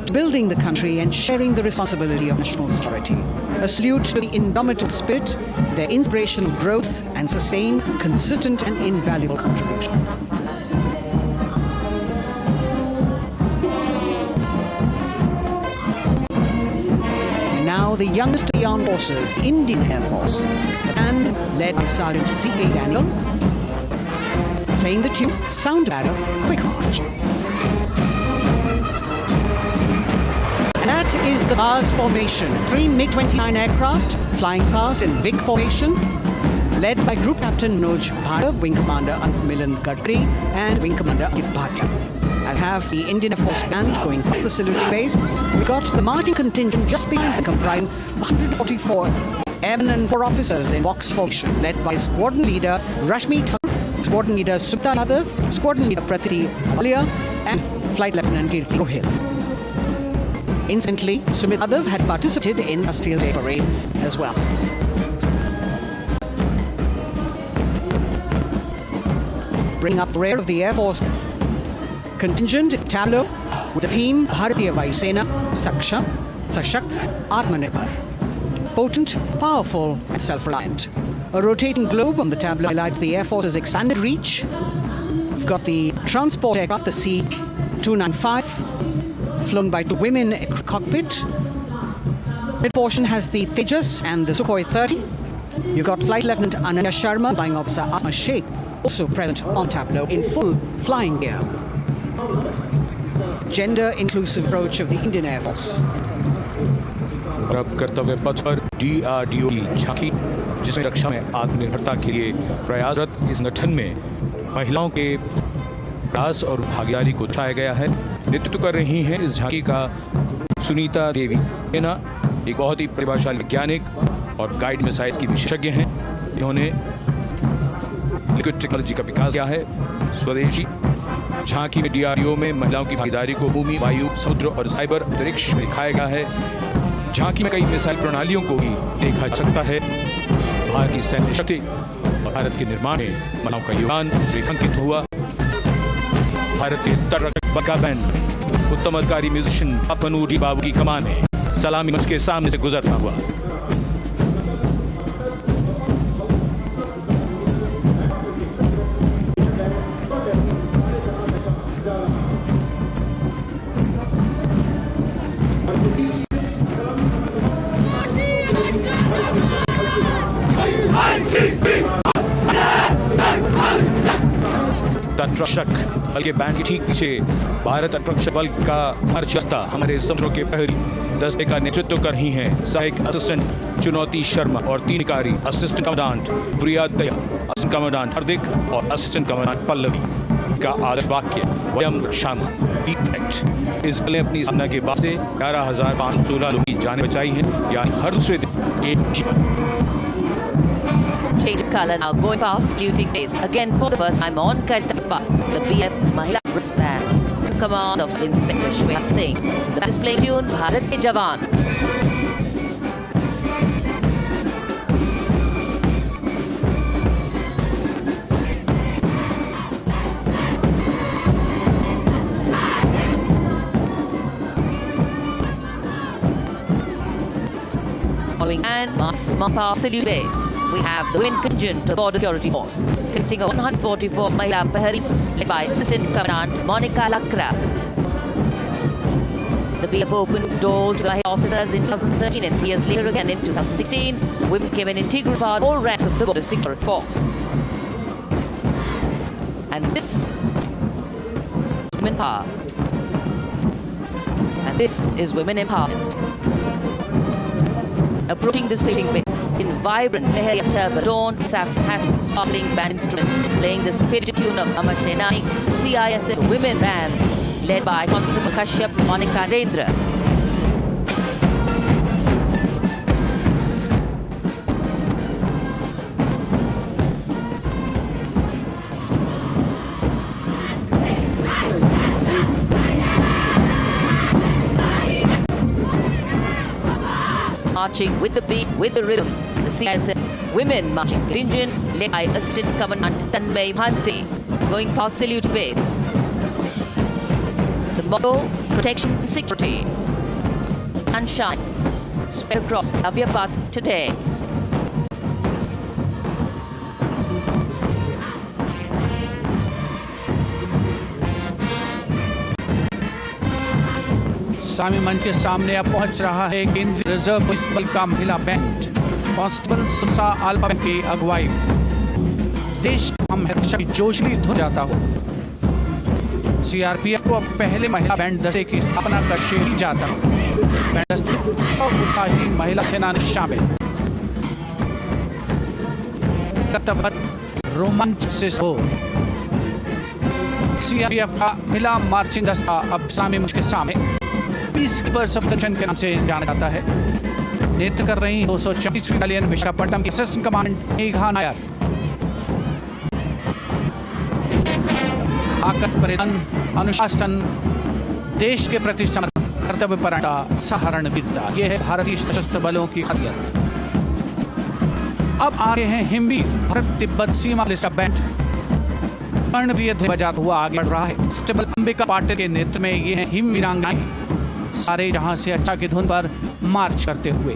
to building the country and sharing the responsibility of national security. A salute to the indomitable spirit, their inspirational growth and sustained, consistent and invaluable contributions. Now the youngest of the armed forces, the Indian Air Force, and led by Sergeant C.A. Daniel, playing the tune Sound Battle, Quick March. And that is the Mars formation. 3 MiG-29 aircraft flying past in big formation, led by Group Captain Manoj Bhargav, Wing Commander Milan Gadkari, and Wing Commander Amit Bhatia. I have the Indian Air Force band going past the saluting base. We got the marching contingent just behind, comprising 144 airmen and 4 officers in box formation, led by Squadron Leader Rashmi Thakur, Squadron Leader Subta Yadav, Squadron Leader Pratiti Walia, and Flight Lieutenant Kirti Gohil. Incidentally, Sumit Yadav had participated in the Bastille Day Parade as well. Bringing up the rear of the Air Force contingent tableau with the theme Bharatiya Vayu Sena Saksha, Sashakt, Atmanirbhar. Potent, powerful and self-reliant. A rotating globe on the tableau highlights the Air Force's expanded reach. We've got the transport aircraft, the C-295, flown by 2 women in the cockpit. Mid portion has the Tejas and the Sukhoi 30. You've got Flight Lieutenant Ananya Sharma, Flying Officer Asma Sheikh, also present on tableau in full flying gear. Gender-inclusive approach of the Indian Air Force. अब कर्तव्य पथ पर DRDO की झांकी, जिसमें रक्षा में आत्मनिर्भरता के लिए प्रयासरत इस संगठन में महिलाओं के प्रयास और भागीदारी को दर्शाया गया है। नेतृत्व कर रही हैं इस झांकी का सुनीता देवी सेना, एक बहुत ही प्रतिभाशाली वैज्ञानिक और गाइड मिसाइल्स की विशेषज्ञ हैं। इन्होंने लिक्विड टेक्नोलॉजी का विकास किया है। स्वदेशी झांकी में DRDO में महिलाओं की भागीदारी को भूमि, वायु, समुद्र और साइबर अंतरिक्ष में दिखाया गया है। झांकी में कई मिसाइल प्रणालियों को भी देखा जा सकता है। भारतीय सैन्य शक्ति और भारत के निर्माण में महिलाओं का योगदान रेखांकित हुआ। भारतीय तटरक्षक बल का बैंड उत्तम अधिकारी म्यूजिशियन अपनूर जी बाबू की कमान में सलामी मंच के सामने से गुजरता हुआ। तटरक्षक बल के बैंड के ठीक पीछे भारत तटरक्षक बल का अर्चस्ता हमारे समुद्रों के प्रहरी दस्ते का नेतृत्व कर रही हैं सहायक असिस्टेंट चुनौती शर्मा और 3 अधिकारी असिस्टेंट कमांडेंट प्रिया दया, असिस्टेंट कमांडेंट हार्दिक और असिस्टेंट कमांडेंट पल्लवी का आदर्श वाक्य वयम क्षमा डिफेक्ट। इस बल ने अपनी स्थापना के बाद से 11,516 लोगों की जानें बचाई हैं, यानी हर दूसरे दिन एक जीवन। Change of colour now going past saluting base again for the first time on Kartapa. The BF Mahila wristband to command of Inspector Shweta Singh. The display tune Bharat Ke Jawan. Following and Mapa salute base. We have the Women Contingent of Border Security Force, consisting of 144 Mahila Paharis, led by Assistant Commandant Monica Lakra. The BF opened its doors to the officers in 2013 and 3 years later again in 2016. Women became an integral part of all ranks of the Border Security Force. And this is women power. And this is women empowerment. Approaching the saluting base in vibrant Lehari turban, adorned saffron hats and sparkling band instruments, playing the spirited tune of Amar Senani, the CISS Women Band, led by Constable Kashyap Monica Rendra. Marching with the beat, with the rhythm, the CISF Women Marching Contingent, led by Assistant Commandant Tanmay Bhanti, going past salute base. The motto, protection and security, sunshine, spread across Abhyapat today. सामी मंच के सामने अब पहुंच रहा है केंद्रीय reserve police बल का महिला बैंड कांस्टेबल सुसा आल्पा की अगुवाई। देश का हमेशा जोशली धुन जाता हो। सीआरपीएफ को अब पहले महिला बैंड दस्ते की स्थापना का श्रेय दी जाता हो। इस बैंड दस्ते में 100 उत्साही महिला सेनानी शामिल। कर्तव्य रोमांच से हो। सीआरपीएफ का महिला मार्चिंग दस्ता अब सामी मंच के सामने पीसकीपर्स ऑफ द के नाम से जाना जाता है। नेतृत्व कर रही 234वीं बटालियन विशाखापट्टनम की असिस्टेंट कमांडेंट मेघा नायर। ताकत, परिधान, अनुशासन, देश के प्रति समर्पण, कर्तव्यपरायणता, सहारणवीरता, ये है भारतीय सशस्त्र बलों की खासियत। अब आ रहे हैं हिमवीर भारत तिब्बत सीमा पुलिस का बैंड कर्णवीर ध्वनि बजाता हुआ आगे बढ़ रहा है। स्टेबल अंबिका पाटिल के नेतृत्व में ये है हिमवीरांगनाएं सारे जहां से अच्छा की धुन पर मार्च करते हुए।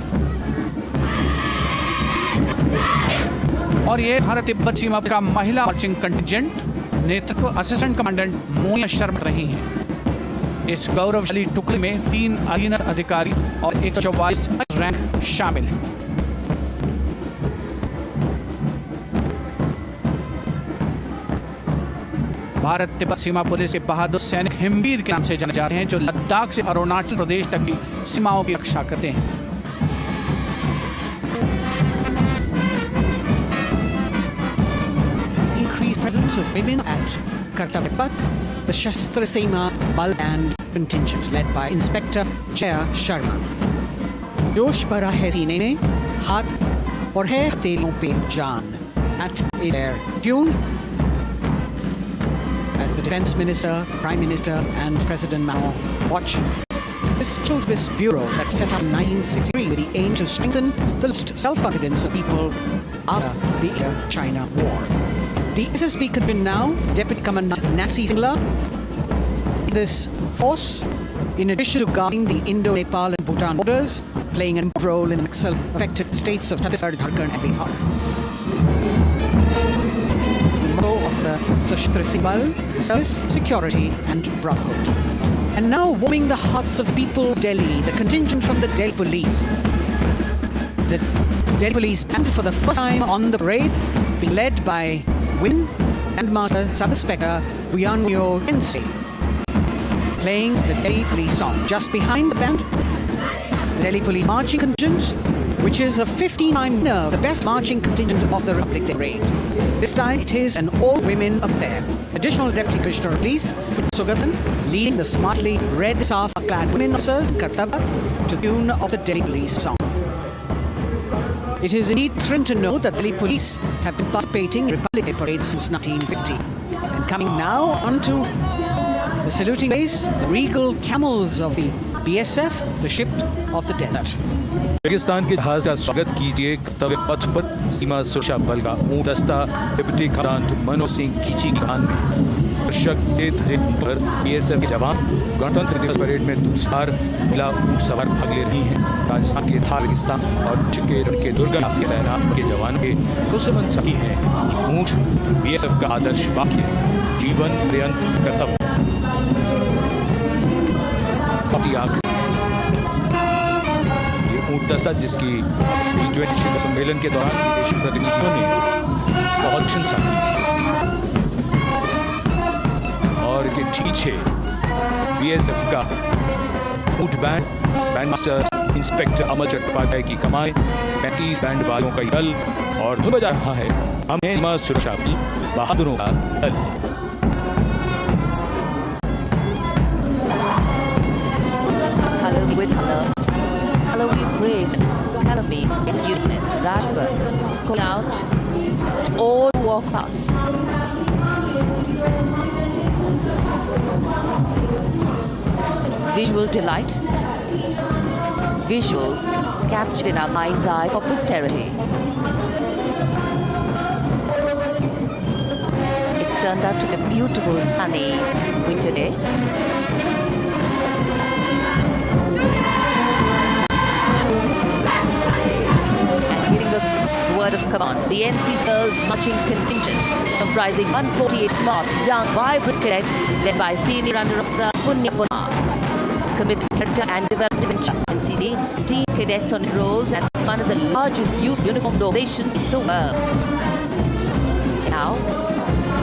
और ये भारत तिब्बत सीमा का महिला मार्चिंग कंटिजेंट नेतृत्व असिस्टेंट कमांडेंट मोनिया शर्मा रही हैं। इस गौरवशाली टुकड़े में 3 अधीनस्थ अधिकारी और 144 रैंक शामिल हैं। भारत तिब्बत सीमा पुलिस के बहादुर सैनिक हिमवीर के नाम से जाने जाते हैं, जो लद्दाख से अरुणाचल प्रदेश तक की सीमाओं की रक्षा करते हैं। Increased presence of women at Kartappat, the Shastra Seema Bal Band contingent led by Inspector Jaya Sharma. जोश भरा है सीने में, हाथ और है हथेलियों पे जान. That is their tune. As the Defense Minister, Prime Minister and President Mao watch this Special Service Bureau that set up in 1963 with the aim to strengthen the self-confidence of people after the China War. The SSB convened now, Deputy Commandant Nancy Singla. This force, in addition to guarding the Indo-Nepal and Bhutan borders, playing an important role in affected states of Chhattisgarh, Jharkhand and Bihar. Of the Sashastra Seema Service, Security and Brotherhood. And now warming the hearts of people of Delhi, the contingent from the Delhi Police. The Delhi Police band for the first time on the parade, being led by women Bandmaster Sub-Inspector Buyanyo Kensei, playing the Delhi Police song. Just behind the band, the Delhi Police marching contingent, which is a 15-time winner, the best marching contingent of the Republic Day Parade. This time it is an all-women affair. Additional Deputy Commissioner of Police, Sugathan, leading the smartly red safa-clad women officers in Kartavya to the tune of the Delhi Police song. It is indeed thrilling to know that Delhi Police have been participating in Republic Day Parade since 1950. And coming now onto the saluting race, the regal camels of the BSF, the ship of the desert. Pakistan के जहाज का स्वागत कीजिए कर्तव्य पथ पर सीमा सुरक्षा बल का ऊंट दस्ता डिप्टी कमांड मनोज सिंह कीची की कमान में दर्शक से पर बीएसएफ के जवान गणतंत्र दिवस परेड में दूसरी बार महिला ऊंट सवार भाग ले रही हैं। राजस्थान के थारकिस्तान और केरल के दुर्गा के तैनात के जवान के पुरस्मन सभी हैं। ऊंट बीएसएफ का आदर्श वाक्य जीवन पर्यंत कर्तव्य। ऊंट दस्ता जिसकी G20 शिखर सम्मेलन के दौरान विदेशी प्रतिनिधियों ने बहुत प्रशंसा की और के पीछे बीएसएफ का ऊंट बैंड मास्टर इंस्पेक्टर अमर चट्टोपाध्याय की कमाई 35 बैंड वालों का दल और धुन बजा रहा है हमें सीमा सुरक्षा बल बहादुरों का दल। Color we praise, color me in uniqueness, Rashburn, call out, all walk past. Visual delight, visuals captured in our mind's eye for posterity. It's turned out to be a beautiful sunny winter day. Word of command, the NC Girls marching contingent comprising 148 smart, young, vibrant cadets led by Senior Under Officer Punya Pona. Committed character and development NCD, teen cadets on its roles and one of the largest youth uniformed organizations in the world. Now,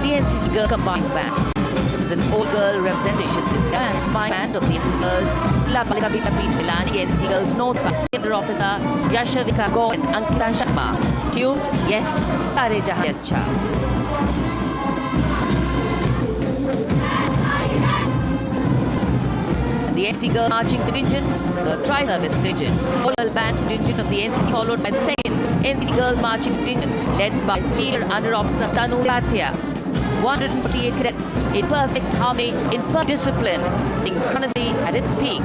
the NCC Girl Combined Band is an all-girl representation and combined band of the NCC Girls, La Palika Vita Pete Milani, NCC Girls North by Senior Officer Yashavika Gaur and Ankita Sharma. Tune, yes, Tare Jahan Acha. The NCC Girl Marching Contingent, the Tri-Service Contingent, all-girl band contingent of the NCC followed by second NCC Girl Marching Contingent led by Senior Under Officer Tanu Lathia. 148 cadets in perfect harmony, in perfect discipline, synchronicity at its peak.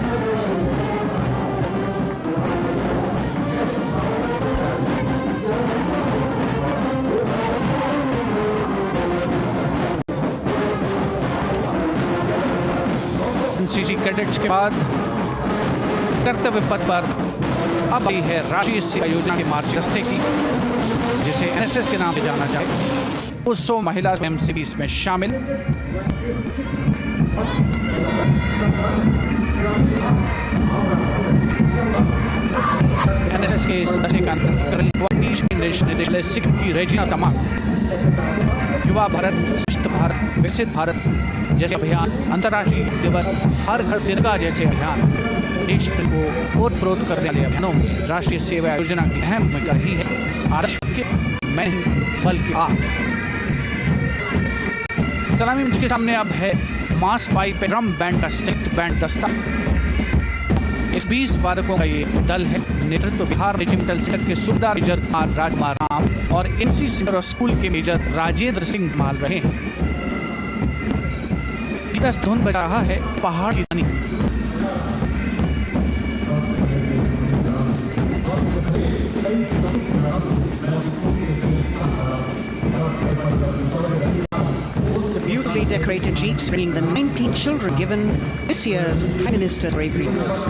NCC cadets के बाद कर्तव्य पथ पर अब आई है राष्ट्रीय सेवा योजना के मार्च दस्ते की, जिसे एनएसएस के नाम से जाना जाए। 200 महिला स्वयंसेवी इसमें शामिल। एनएसएस के इस दस्ते का निदेशालय सिख की रेजिना तमाम युवा भारत, श्रेष्ठ भारत, विकसित भारत जैसे अभियान, अंतर्राष्ट्रीय दिवस, हर घर तिरंगा जैसे अभियान देश को ओतप्रोत करने वाले अभियानों में राष्ट्रीय सेवा योजना की अहम भूमिका रही है। आदर्श के मैं बल्कि आप। सलामी मंच के सामने अब है मास पाइप ड्रम बैंड का संयुक्त बैंड दस्ता। इस 20 वादकों का ये दल है। नेतृत्व बिहार रेजिमेंटल सेक्टर के सूबेदार मेजर राजकुमार राम और एनसी सेंटर स्कूल के मेजर राजेंद्र सिंह संभाल रहे हैं। धुन बजा रहा है पहाड़ की रानी। Beautifully decorated jeeps bringing the 19 children given this year's Prime Minister's Bravery Awards.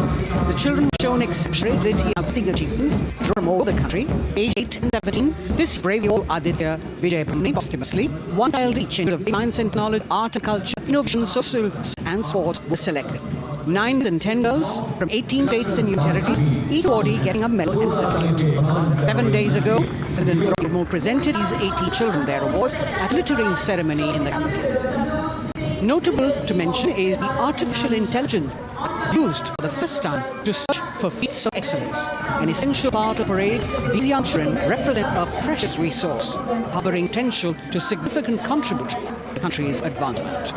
The children have shown exceptional ability and outstanding achievements from all over the country. Age 8 and 17, this Bravery Award Aditya Vijay Pramani posthumously. One child each in of science and knowledge, art and culture, innovation, social and sports was selected. 9 and 10 girls from 18 states and union territories, each awardee getting a medal and certificate. 7 days ago, President Draupadi Murmu presented these 80 children their awards at littering ceremony in the capital. Notable to mention is the artificial intelligence used for the first time to search for feats of excellence. An essential part of the parade, these young children represent a precious resource, harboring potential to significantly contribute to the country's advancement.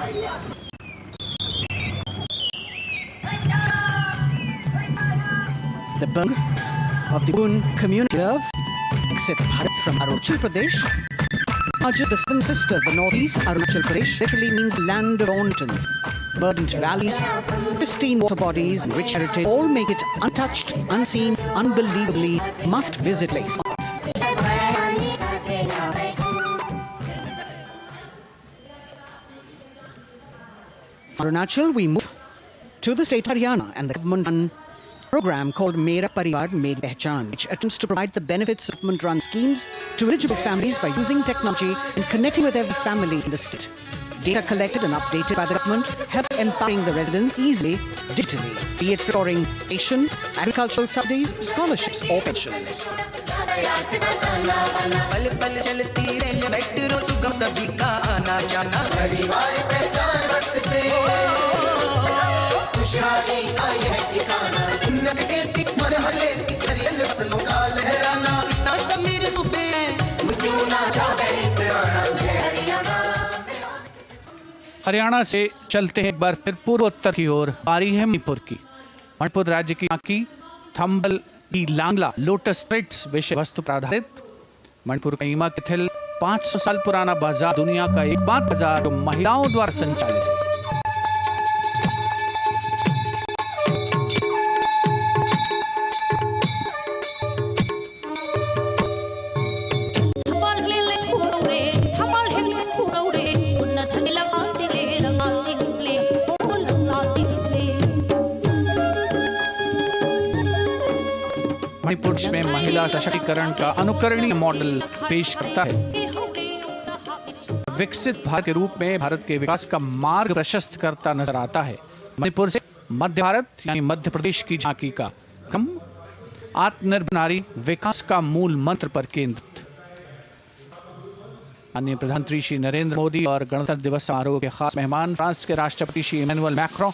The bird of the Goon community of Viksit Bharat from Arunachal Pradesh. Arjun, the seven sister of the northeast, Arunachal Pradesh, literally means land of mountains. Verdant valleys, pristine water bodies, and rich heritage all make it untouched, unseen, unbelievably must-visit place. Arunachal, we move to the state of Haryana and the government-run program called Mera Parivar Meri Pehchan, which attempts to provide the benefits of government-run schemes to eligible families by using technology and connecting with every family in the state. Data collected and updated by the government helps empowering the residents easily, digitally, be it restoring education, agricultural subsidies, scholarships or pensions. Haryana से चलते हैं एक बार फिर पूर्वोत्तर की ओर। बारी है मणिपुर की। मणिपुर राज्य की थंबल की लांगला लोटस स्ट्रीट्स विषय वस्तु पर आधारित मणिपुर का ईमा कैथल 500 साल पुराना बाजार, दुनिया का एकमात्र बाजार जो महिलाओं द्वारा संचालित है। मणिपुर में महिला सशक्तिकरण का अनुकरणीय मॉडल पेश करता है। विकसित भारत के रूप में भारत के विकास का मार्ग प्रशस्त करता नजर आता है। मणिपुर से मध्य भारत यानी मध्य प्रदेश की झांकी का क्रम आत्मनिर्भर नारी विकास का मूल मंत्र पर केंद्रित। माननीय प्रधानमंत्री श्री नरेंद्र मोदी और गणतंत्र दिवस समारोह के खास मेहमान फ्रांस के राष्ट्रपति Shri Emmanuel Macron,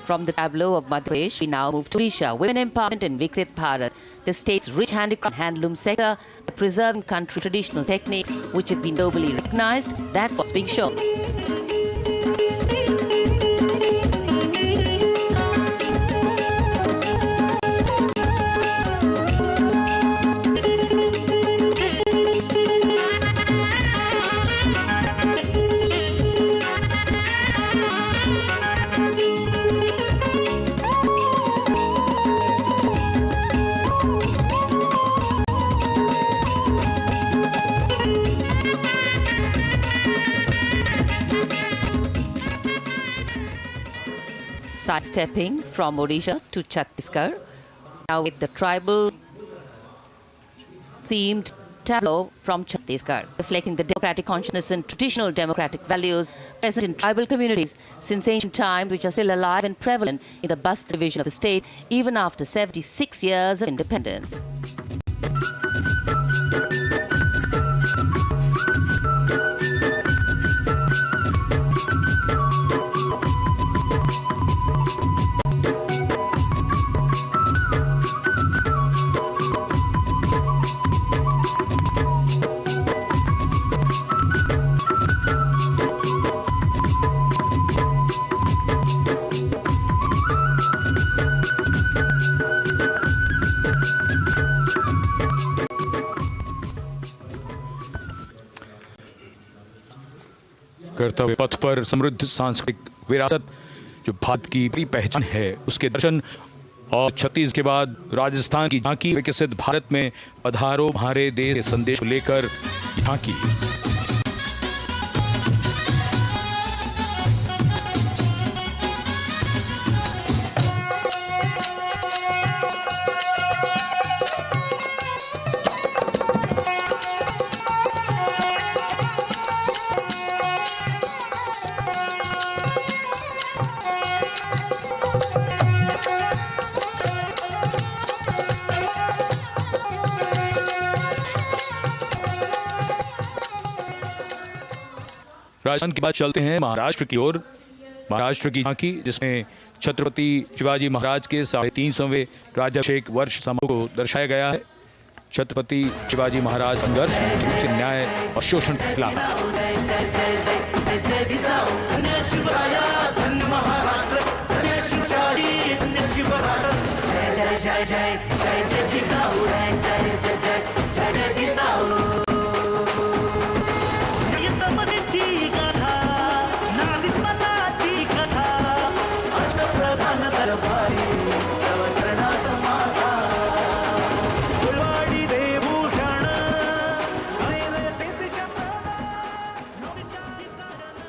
From the tableau of Madhya Pradesh, we now move to Odisha. Women empowerment in Viksit Bharat. The state's rich handicraft and handloom sector, preserving country traditional technique, which have been globally recognized. That's what's being shown. Sidestepping from Odisha to Chhattisgarh, now with the tribal themed tableau from Chhattisgarh, reflecting the democratic consciousness and traditional democratic values present in tribal communities since ancient times, which are still alive and prevalent in the Bastar division of the state, even after 76 years of independence. कर्तव्य पथ पर समृद्ध सांस्कृतिक विरासत जो भारत की बड़ी पहचान है, उसके दर्शन और 36 के बाद राजस्थान की झांकी विकसित भारत में पधारो हमारे देश के संदेश को लेकर झांकी। राजस्थान के बाद चलते हैं महाराष्ट्र की ओर। महाराष्ट्र की झांकी जिसमें छत्रपति शिवाजी महाराज के 350वें राज्याभिषेक वर्ष समारोह को दर्शाया गया है। छत्रपति शिवाजी महाराज संघर्ष से न्याय और शोषण के खिलाफ।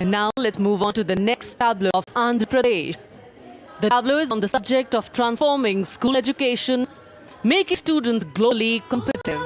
And now let's move on to the next tableau of Andhra Pradesh. The tableau is on the subject of transforming school education, making students globally competitive.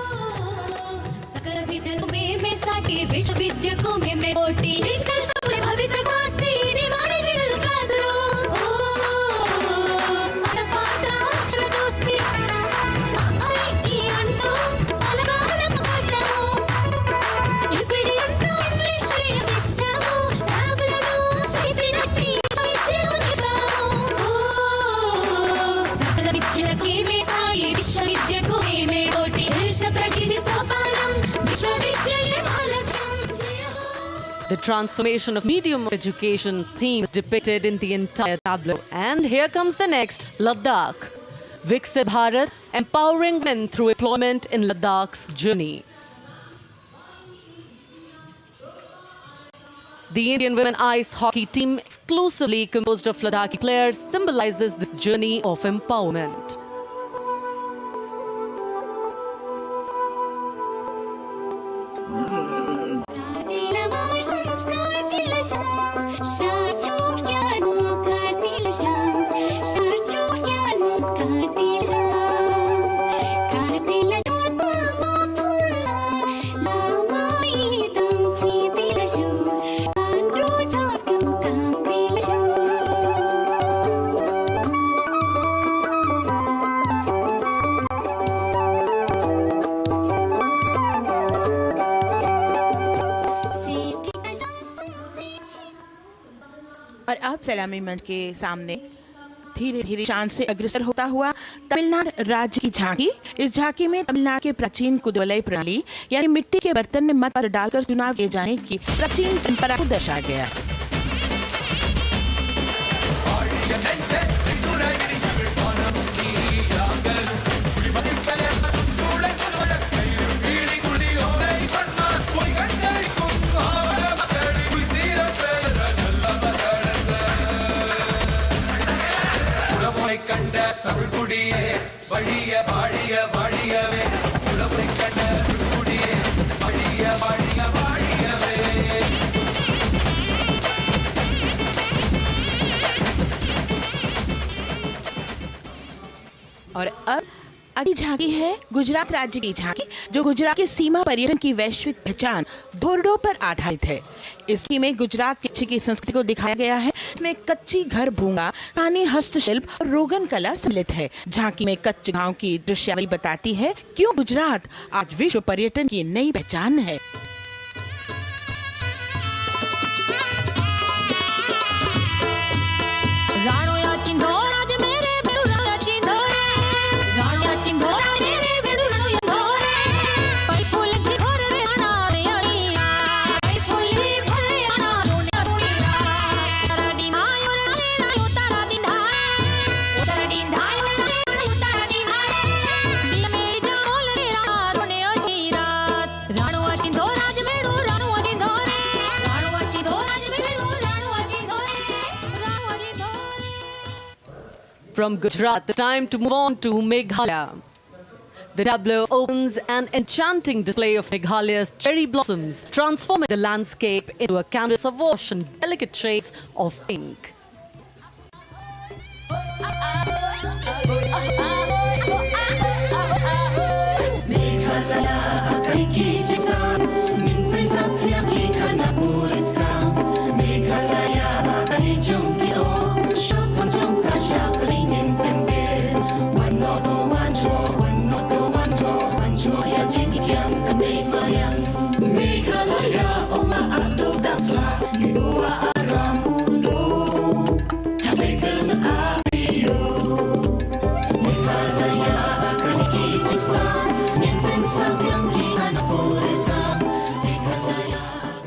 The transformation of medium of education theme is depicted in the entire tableau. And here comes the next, Ladakh. Viksit Bharat, empowering men through employment in Ladakh's journey. The Indian women ice hockey team, exclusively composed of Ladakhi players, symbolizes this journey of empowerment. और अब सलामी मंच के सामने धीरे धीरे शान से अग्रसर होता हुआ तमिलनाडु राज्य की झांकी। इस झांकी में तमिलनाडु के प्राचीन कुदवलय प्रणाली यानी मिट्टी के बर्तन में मत डालकर चुनाव किए जाने की प्राचीन परंपरा को दर्शाया गया। और अब अगली झांकी है गुजरात राज्य की झांकी, जो गुजरात के सीमा पर्यटन की वैश्विक पहचान धोरडो पर आधारित है। इसकी में गुजरात के अच्छी की संस्कृति को दिखाया गया है। इसमें कच्ची घर भूंगा, स्थानीय हस्तशिल्प और रोगन कला सम्मिलित है। झांकी में कच्चे गांव की दृश्यावली बताती है क्यों गुजरात आज विश्व पर्यटन की नई पहचान है। Chindora From Gujarat, it's time to move on to Meghalaya. The tableau opens an enchanting display of Meghalaya's cherry blossoms, transforming the landscape into a canvas of wash and delicate shades of pink.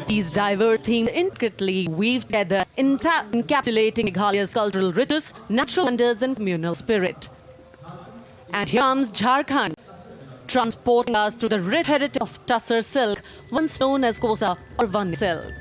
These diverse themes intricately weave together, encapsulating Meghalaya's cultural riches, natural wonders, and communal spirit. And here comes Jharkhand, transporting us to the rich heritage of Tussar silk, once known as Kosa or Van silk.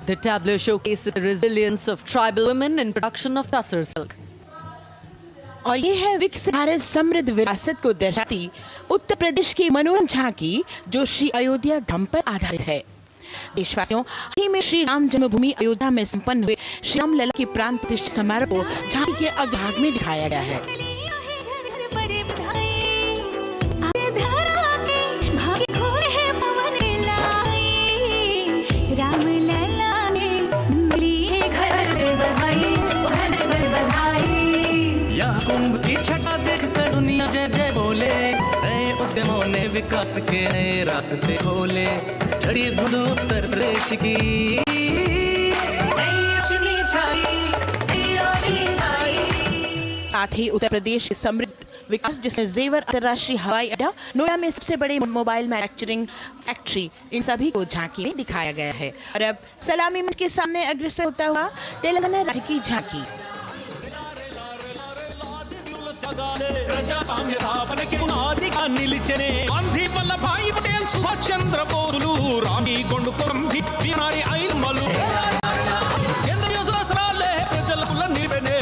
The tableau showcases the resilience of tribal women in production of Tussar silk. और ये है विकसित भारत समृद्ध विरासत को दर्शाती उत्तर प्रदेश की मनोरम झांकी जो श्री अयोध्या धाम पर आधारित है। देशवासियों, हाल ही में श्री राम जन्मभूमि अयोध्या में संपन्न हुए श्री राम लला के प्राण प्रतिष्ठा समारोह को झांकी के अग्रभाग में दिखाया गया है। छटा देखकर दुनिया जय जय बोले, नए उद्यमों ने विकास के नए रास्ते खोले, चढ़ी धुन उत्तर प्रदेश की साथ ही उत्तर प्रदेश के समृद्ध विकास जिसमें जेवर अंतर्राष्ट्रीय हवाई अड्डा, नोएडा में सबसे बड़े मोबाइल मैन्युफैक्चरिंग फैक्ट्री, इन सभी को झांकी में दिखाया गया है। और अब सलामी मंच के सामने अग्रसर होता हुआ तेलंगाना राज्य की झांकी। ప్రజాస్వామ్య స్థాపనకి పునాదిగా నిలిచెనే గాంధీ వల్లభాయ్ పటేల్ సుభాష్ చంద్ర బోసులు రాణి కొండుకొరం బినారి ఐల్మలు కేంద్ర యోజనాలే ప్రజల నివెనే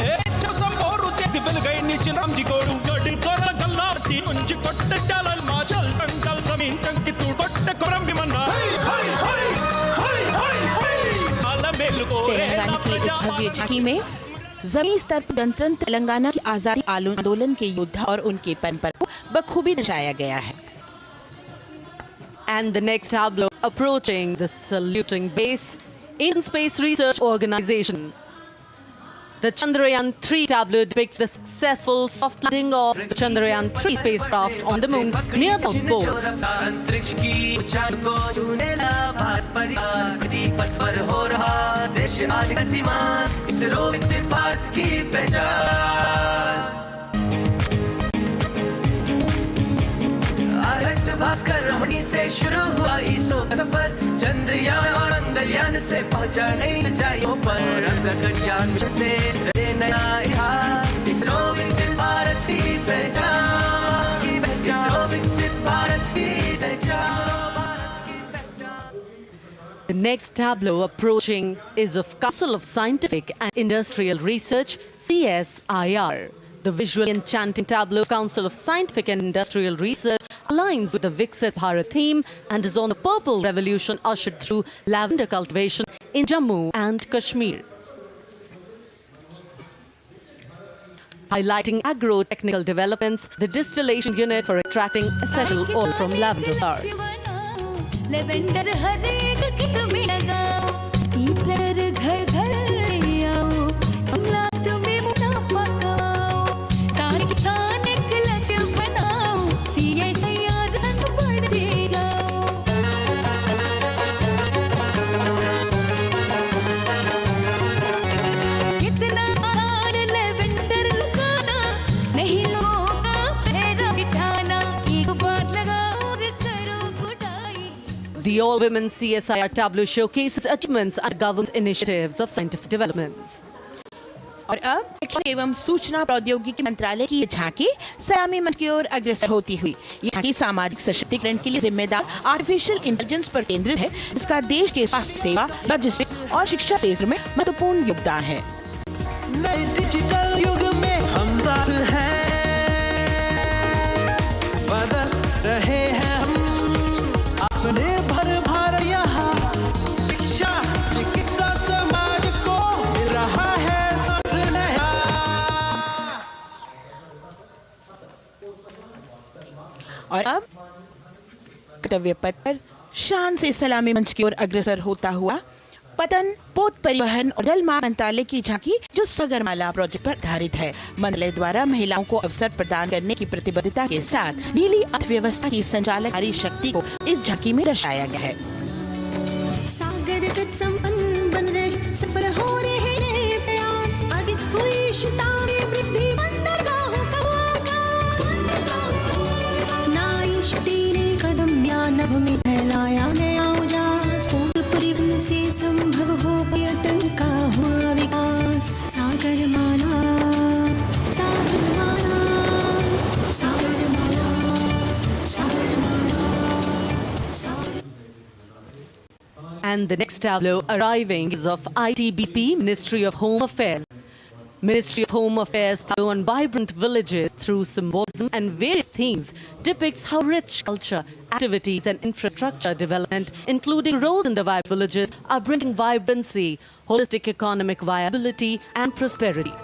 సంబోరు చేసి వెలుగై నిచ్చిన రామ్జీ కోడు గడి కొర గల్లాటి ఉంచి కొట్టచాల మాచల్ టంకల్ జమీన్ చంకి తూ కొట్ట కొరం బిమన్నా అల మేలుకో तेलंगाना की इस भव्य झांकी में जमीनी स्तर पर गणतंत्र तेलंगाना की आजादी आंदोलन के योद्धा और उनके परंपरा को बखूबी दर्शाया गया है। And the next tableau approaching the saluting base, Indian Space Research Organization. The Chandrayaan-3 tableau depicts the successful soft landing of the Chandrayaan-3 spacecraft on the moon near the South Pole. अंतरिक्ष की ऊंचाई को छूने ला भारत परिवार गति पथ पर हो रहा देश आज गतिमान, इसरो विकसित भारत की पहचान। आर्यभट्ट भास्कर रमणी से शुरू हुआ इसरो का सफर, चंद्रयान और मंगलयान से पहुंचा नई ऊंचाइयों पर, गगनयान मिशन से रचे नया इतिहास, इसरो विकसित भारत की पहचान, इसरो विकसित भारत की पहचान। The next tableau approaching is of Council of Scientific and Industrial Research, CSIR. The visually enchanting tableau Council of Scientific and Industrial Research aligns with the Viksit Bharat theme and is on the purple revolution ushered through lavender cultivation in Jammu and Kashmir. Highlighting agro-technical developments, the distillation unit for extracting essential oil from lavender flowers. Lavender हर एक खेत में लगाओ, heater घर घर ले आओ, कमला तुम्हें मुनाफा कमाओ, सारे किसान एक लक्ष्य बनाओ, CSIR संग बढ़ते जाओ। कितना all-women CSIR tableau showcases achievements and governs initiatives of scientific developments. और अब शिक्षा एवं सूचना प्रौद्योगिकी मंत्रालय की ये झांकी सलामी मंच की ओर अग्रसर होती हुई। ये झांकी सामाजिक सशक्तिकरण के लिए जिम्मेदार आर्टिफिशियल इंटेलिजेंस पर केंद्रित है, जिसका देश के स्वास्थ्य सेवा, लॉजिस्टिक्स और शिक्षा क्षेत्र में महत्वपूर्ण योगदान है। नए डिजिटल युग में हम साथ हैं, बदल रहे हैं हम, आत्मनिर्भर भारत यहाँ, शिक्षा चिकित्सा समाज को मिल रहा है नया। और अब कर्तव्य पथ पर शान से सलामी मंच की ओर अग्रसर होता हुआ पतन, पोत परिवहन और जल मार्ग मंत्रालय की झांकी, जो सागरमाला प्रोजेक्ट पर आधारित है। मंत्रालय द्वारा महिलाओं को अवसर प्रदान करने की प्रतिबद्धता के साथ नीली अर्थव्यवस्था की संचालकारी शक्ति को इस झांकी में दर्शाया गया है। सागर तट संपन्न बन रहे, सफल हो रहे नए प्रयास, आगे हुई शताब्दी वृद्धि बंदरगाहों का आगाज। नारी शक्ति ने कदम या नभ में फैलाया नया उजास, परिवहन से संभव हो पर्यटन का हुआ विकास। Sagarmala, Sagarmala, Sagarmala, Sagarmala, Sagarmala. And the next tableau arriving is of ITBP, Ministry of Home Affairs. Ministry of Home Affairs tableau on vibrant villages through symbolism and various themes depicts how rich culture, activities and infrastructure development, including roads in the vibrant villages, are bringing vibrancy, holistic economic viability and prosperity.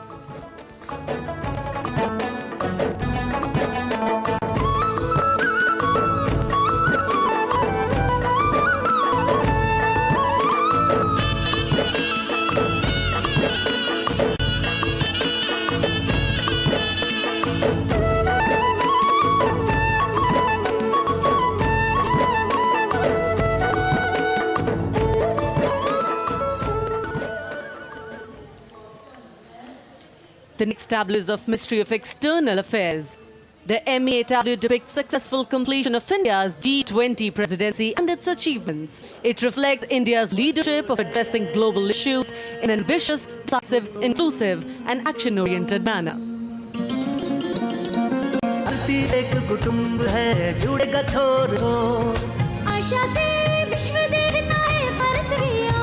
The next tableau is of Ministry of External Affairs. The MEA tableau depicts successful completion of India's G20 presidency and its achievements. It reflects India's leadership of addressing global issues in an ambitious, decisive, inclusive and action-oriented manner. एक कुटुंब है, जुड़ेगा छोर छोर, आशा से विश्व देखता है भारत गया।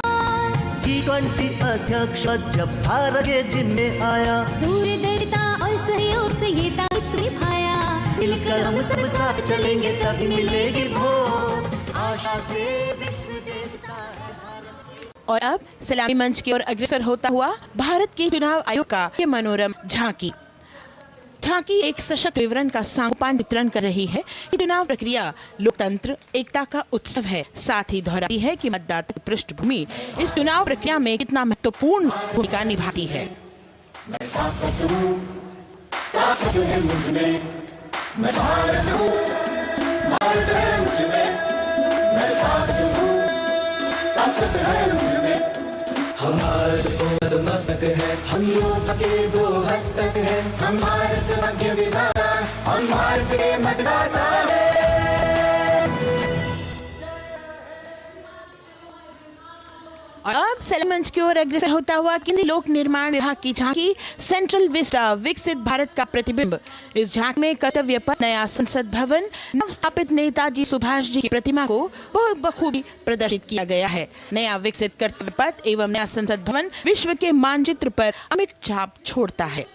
G20 अध्यक्ष जब भारत के जिम्मे आया, दूरदर्शिता और सहयोग से ये दायित्व निभाया। मिलकर हम सब साथ चलेंगे तब मिलेगी भोर, आशा से विश्व देखता है भारत। और अब सलामी मंच की ओर अग्रसर होता हुआ भारत के चुनाव आयोग का ये मनोरम झांकी एक सशक्त विवरण का सांगोपांग वितरण कर रही है कि चुनाव प्रक्रिया लोकतंत्र एकता का उत्सव है। साथ ही दोहराती है कि मतदाता की पृष्ठभूमि इस चुनाव प्रक्रिया में कितना महत्वपूर्ण भूमिका निभाती है। हम भारत को नतमस्तक है, हम योद्धा के दो हस्तक है, हम भारत भाग्य विधाता, हम भारत के मतदाता है। और अब सलामी मंच की ओर अग्रसर होता हुआ केंद्रीय लोक निर्माण विभाग की झांकी सेंट्रल विस्टा, विकसित भारत का प्रतिबिंब। इस झांकी में कर्तव्य पथ, नया संसद भवन, नवस्थापित नेताजी सुभाष जी की प्रतिमा को बहुत बखूबी प्रदर्शित किया गया है। नया विकसित कर्तव्य पथ एवं नया संसद भवन विश्व के मानचित्र पर अमिट छाप छोड़ता है।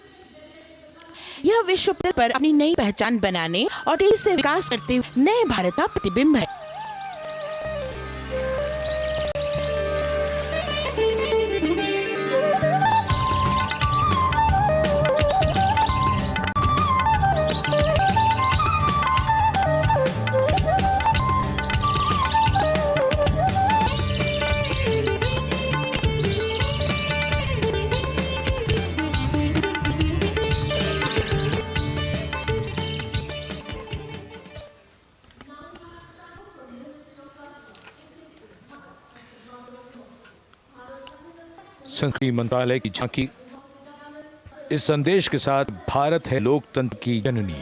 यह विश्व पटल पर अपनी नई पहचान बनाने और तेजी से विकास करते हुए नए भारत का प्रतिबिंब है। संस्कृति मंत्रालय की झांकी इस संदेश के साथ, भारत है लोकतंत्र की जननी।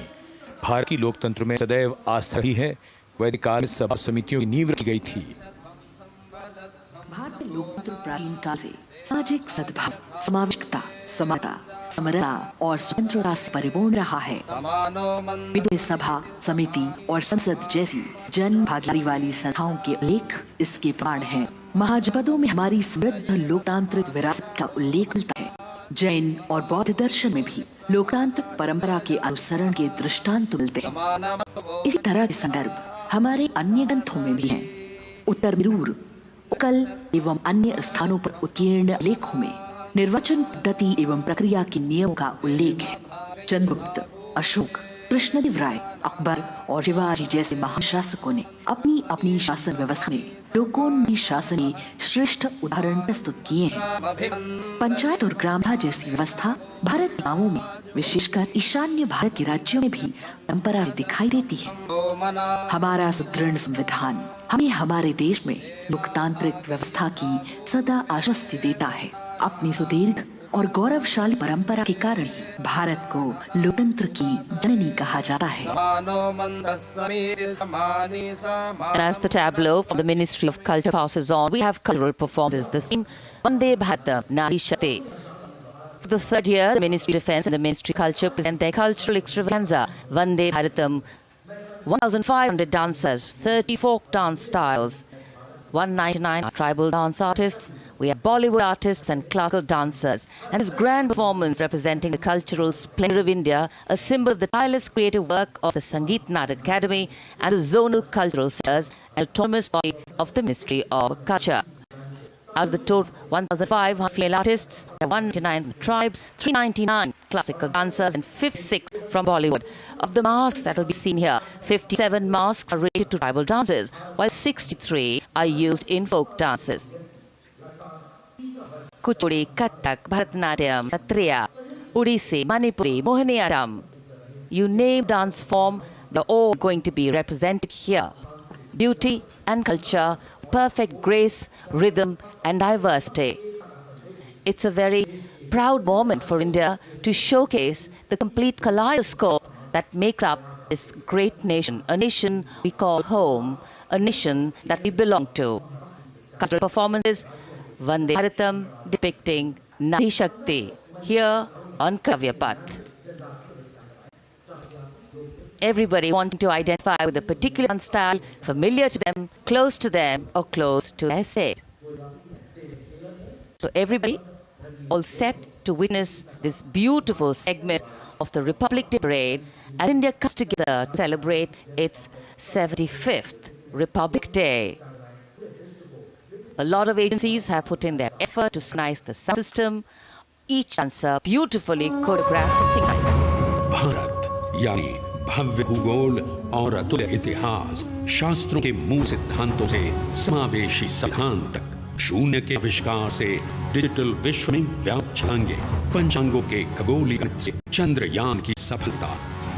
भारत की लोकतंत्र में सदैव आस्था ही है। वैदिक काल में सभा समितियों की नींव रखी गई थी। लोकतंत्र प्राचीन काल से सामाजिक सद्भाव, समावेशिकता, समता, समरता और स्वतंत्रता से परिपूर्ण रहा है। विधि सभा, समिति और संसद जैसी जन भागीदारी वाली संस्थाओं के उल्लेख इसके प्रमाण हैं। महाजनपदों में हमारी समृद्ध लोकतांत्रिक विरासत का उल्लेख मिलता है। जैन और बौद्ध दर्शन में भी लोकतांत्रिक परंपरा के अनुसरण के दृष्टांत मिलते हैं। इसी तरह के संदर्भ हमारे अन्य ग्रंथों में भी हैं। उत्तर मिरूर, उत्कल एवं अन्य स्थानों पर उत्कीर्ण लेखों में निर्वाचन पद्धति एवं प्रक्रिया के नियमों का उल्लेख है। चंद्रगुप्त, अशोक, कृष्णदेव राय, अकबर और शिवाजी जैसे महान शासकों ने अपनी अपनी शासन व्यवस्था में लोकोन्मुखी शासन के श्रेष्ठ उदाहरण प्रस्तुत किए हैं। पंचायत और ग्राम सभा जैसी व्यवस्था भारत के गांवों में, विशेषकर ईशान्य भारत के राज्यों में भी परंपरा से दिखाई देती है। हमारा सुदृढ़ संविधान हमें हमारे देश में लोकतांत्रिक व्यवस्था की सदा आश्वस्ति देता है। अपनी सुदीर्घ और गौरवशाली परंपरा के कारण ही भारत को लोकतंत्र की जननी कहा जाता है। As the tableau from the Ministry of Culture passes on, we have cultural performances. The theme, Vande Bharatam Nari Shakti. For the third year, the Ministry of Defence and the Ministry of Culture present their cultural extravaganza, Vande Bharatam. 1,500 dancers, 30 folk dance styles, 199 tribal dance artists. We have Bollywood artists and classical dancers. And this grand performance representing the cultural splendor of India, a symbol of the tireless creative work of the Sangeet Natak Academy and the Zonal Cultural Centers, an autonomous body of the Ministry of Culture. Out of the total 1,500 female artists, 199 tribes, 399 classical dancers and 56 from Bollywood. Of the masks that will be seen here, 57 masks are related to tribal dances, while 63 are used in folk dances. Kuchipudi, Kathak, Bharatanatyam, Satriya, Odissi, Manipuri, Mohiniyattam. You name dance form, they're all going to be represented here. Beauty and culture, perfect grace, rhythm and diversity. It's a very proud moment for India to showcase the complete kaleidoscope that makes up this great nation, a nation we call home, a nation that we belong to. Cultural performances, Vande Bharatam depicting Nari Shakti here on Kavyapath. Everybody wanting to identify with a particular dance style, familiar to them, close to them, or close to their state. So everybody all set to witness this beautiful segment of the Republic Day Parade as India comes together to celebrate its 75th Republic Day. A lot of agencies have put in their effort to synchronize the sound system. Each dancer beautifully choreographed to synchronize. Bharat यानी भव्य भूगोल और अतुल्य इतिहास, शास्त्रों के मूल सिद्धांतों से समावेशी संविधान तक, शून्य के आविष्कार से डिजिटल विश्व में व्याप्त छलांगे, पंचांगों के खगोलीय गणित से चंद्रयान की सफलता,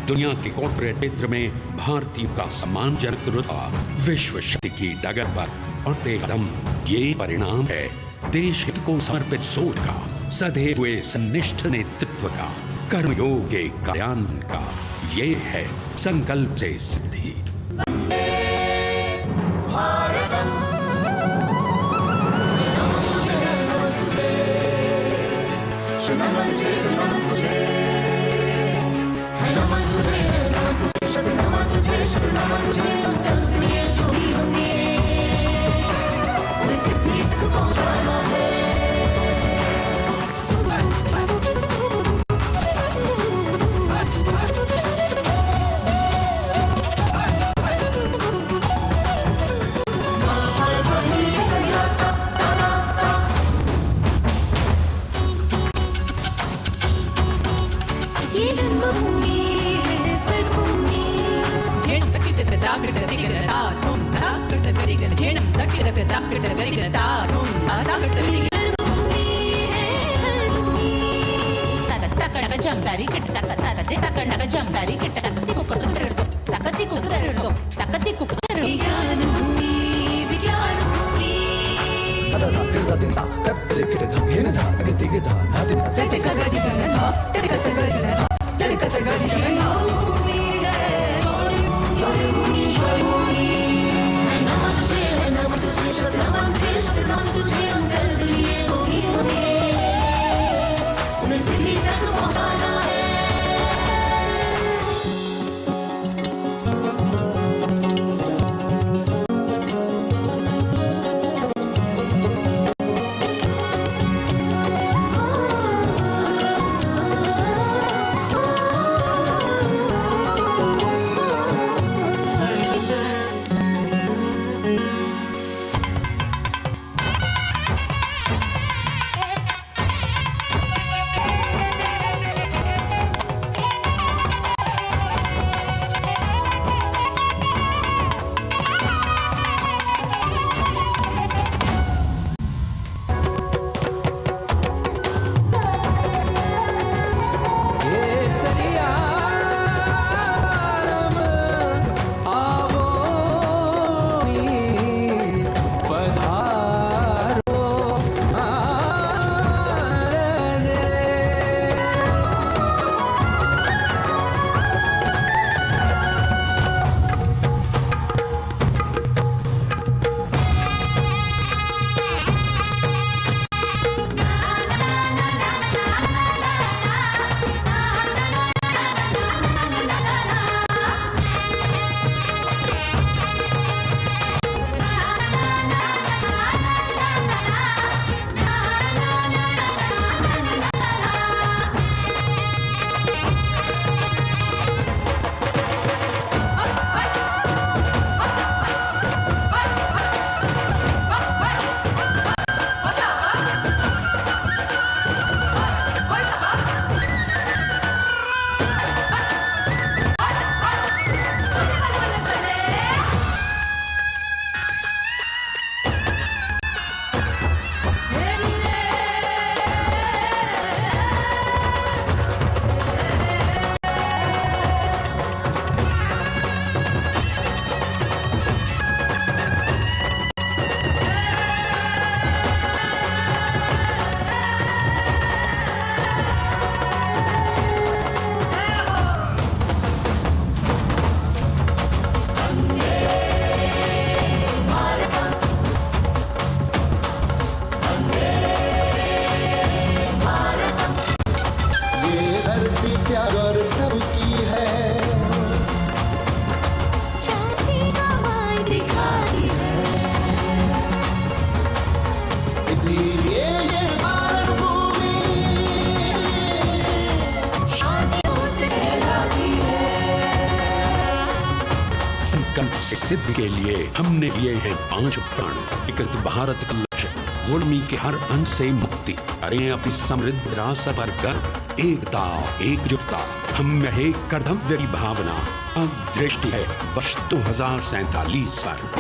दुनिया के कॉर्पोरेट क्षेत्र में भारतीयों का सम्मानजनक रुतबा, विश्व शक्ति की डगर पर बढ़ते कदम, ये परिणाम है देश हित को समर्पित सोच का, सधे हुए सन्निष्ठ नेतृत्व का, कर्मयोग के कार्यान्वयन का। ये है संकल्प से सिद्धि। Namaste, से सिद्धि के लिए हमने लिए हैं 5 प्रण। विकसित भारत का लक्ष्य, गुलामी के हर अंश से मुक्ति। करें अपनी समृद्ध विरासत पर गर्व, एकता एकजुटता, हम में है कर्तव्य की भावना। अब दृष्टि है वर्ष 2047 पर।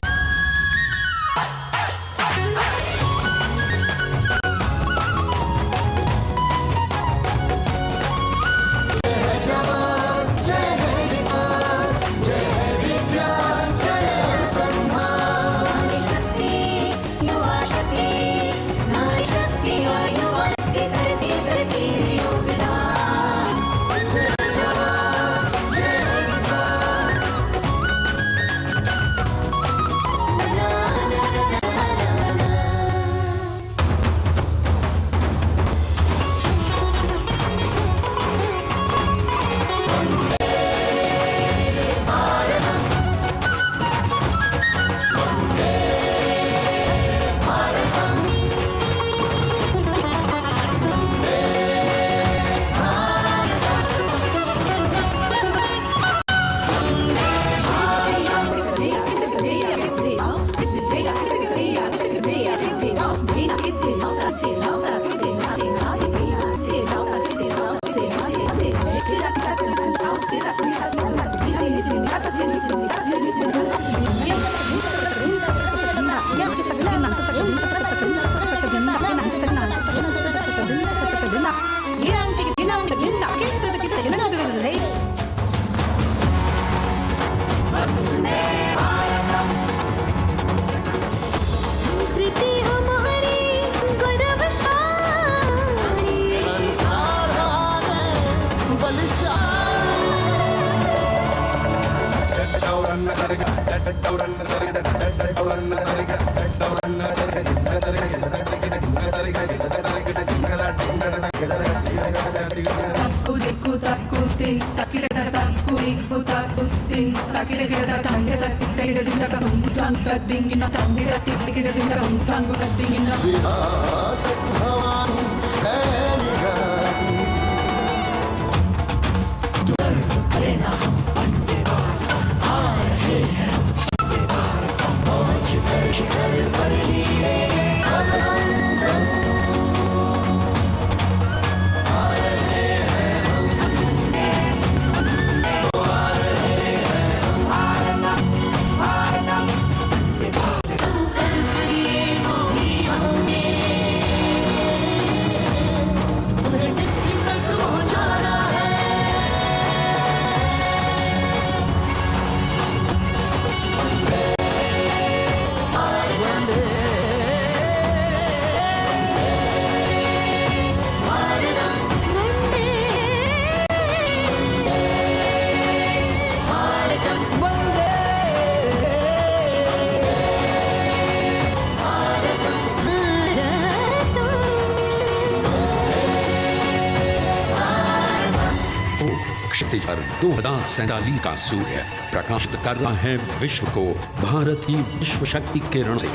क्षितिज 2047 का सूर्य प्रकाशित कर रहा है विश्व को भारत की विश्व शक्ति किरण से।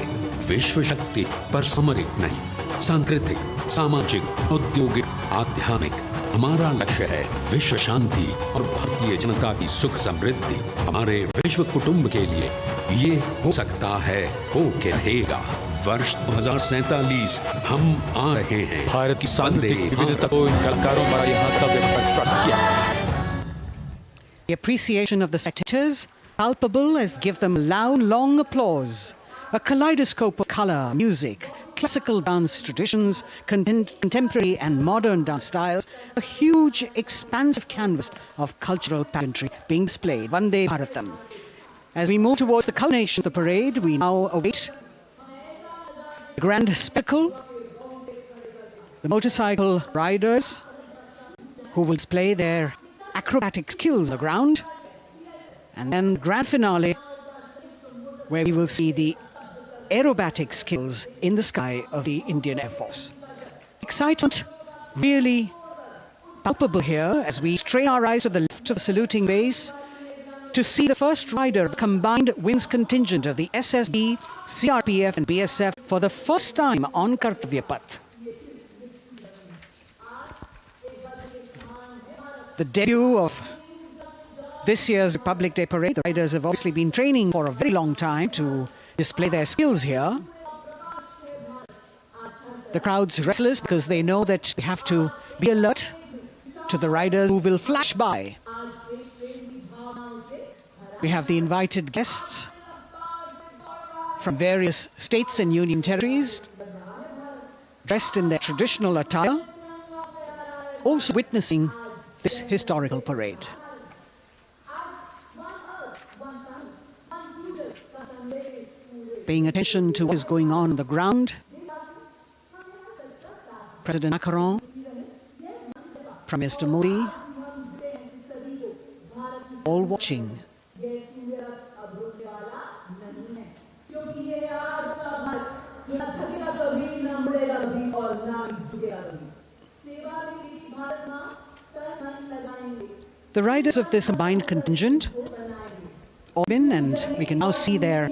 विश्व शक्ति पर सामरिक नहीं, सांस्कृतिक, सामाजिक, औद्योगिक, आध्यात्मिक। हमारा लक्ष्य है विश्व शांति और भारतीय जनता की सुख समृद्धि। हमारे विश्व कुटुंब के लिए ये हो सकता है, हो के रहेगा। वर्ष 2047 हम आ रहे हैं। भारत की सांस्कृतिक विविधता को इन कलाकारों द्वारा यहाँ तक प्रस्तुत किया। The appreciation of the spectators, palpable as give them loud, long applause. A kaleidoscope of color, music, classical dance traditions, contemporary and modern dance styles, a huge, expansive canvas of cultural pageantry being displayed. Vande Bharatam. As we move towards the culmination of the parade, we now await the grand spectacle, the motorcycle riders who will display their acrobatic skills on the ground, and then grand finale where we will see the aerobatic skills in the sky of the Indian Air Force. Excitement really palpable here as we strain our eyes to the left of the saluting base to see the first rider of the combined wings contingent of the SSB, CRPF and BSF for the first time on Kartavya Path. The debut of this year's Republic Day parade, the riders have obviously been training for a very long time to display their skills here. The crowd's restless because they know that they have to be alert to the riders who will flash by. We have the invited guests from various states and union territories, dressed in their traditional attire, also witnessing this historical parade. Paying attention to what is going on the ground, President Macron, Prime Minister Modi, all watching. The riders of this combined contingent all in, and we can now see their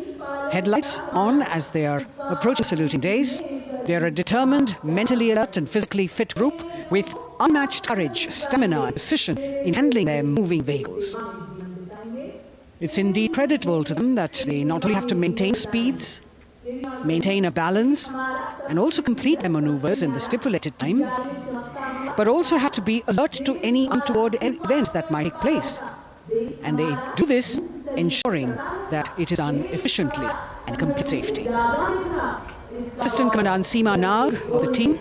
headlights on as they are approaching saluting days. They are a determined, mentally alert and physically fit group with unmatched courage, stamina and precision in handling their moving vehicles. It's indeed creditable to them that they not only have to maintain speeds, maintain a balance and also complete their maneuvers in the stipulated time, but also have to be alert to any untoward event that might take place. And they do this ensuring that it is done efficiently and complete safety. Assistant Commandant Seema Nag of the team,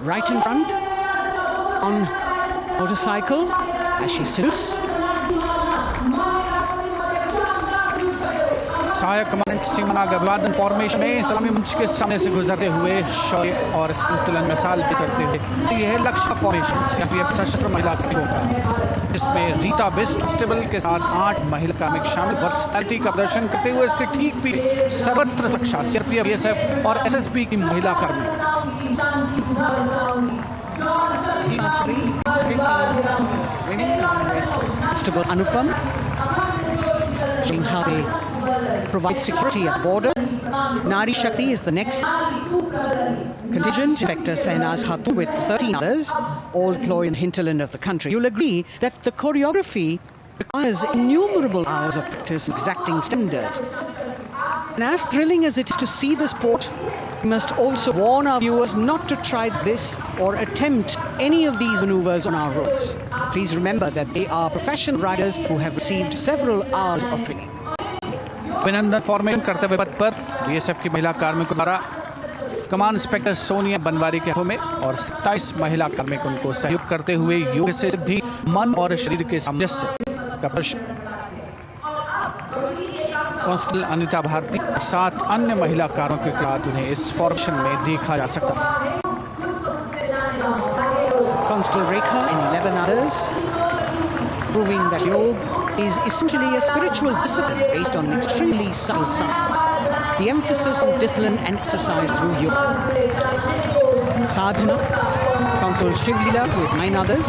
right in front, on motorcycle, as she salutes. सहायक commandant सीमा नाग अभिवादन formation में सलामी मंच के सामने से गुजरते हुए शौर्य और संतुलन मिसाल भी करते हुए यह है लक्ष्य फॉर्मेशन सीआरपीएफ सशस्त्र महिला कार्मिकों का, जिसमें रीता बिस्ट कांस्टेबल के साथ 8 महिला कार्मिक शामिल वर्सटैलिटी का प्रदर्शन करते हुए इसके ठीक भी सर्वत्र सुरक्षा सीआरपीएफ, बीएसएफ और एसएसबी की महिला कर्मी। Constable Anupam, showing how they provide security at border. Nari Shakti is the next contingent. Inspector Sehnas Hatu with 13 others, all deployed in the hinterland of the country. You'll agree that the choreography requires innumerable hours of practice, exacting standards. And as thrilling as it is to see the sport, we must also warn our viewers not to try this or attempt any of these maneuvers on our roads. Please remember that they are professional riders who have received several hours of training. अभिनंदन formation करते हुए पद पर BSF की महिला कार्मिकों द्वारा कमान inspector Sonia Banwari के हाथों में और 27 महिला कार्मिक उनको सहयोग करते हुए योग से सिद्धि, मन और शरीर के सामंजस्य का प्रदर्शन। कांस्टेबल अनिता भारती 7 अन्य महिला कार्मिकों के साथ उन्हें इस फॉर्मेशन में देखा जा सकता है। Constable Rekha and 11 others, proving that yoga is essentially a spiritual discipline based on extremely subtle science. The emphasis on discipline and exercise through yoga. Sadhana, Constable Shivlila with 9 others,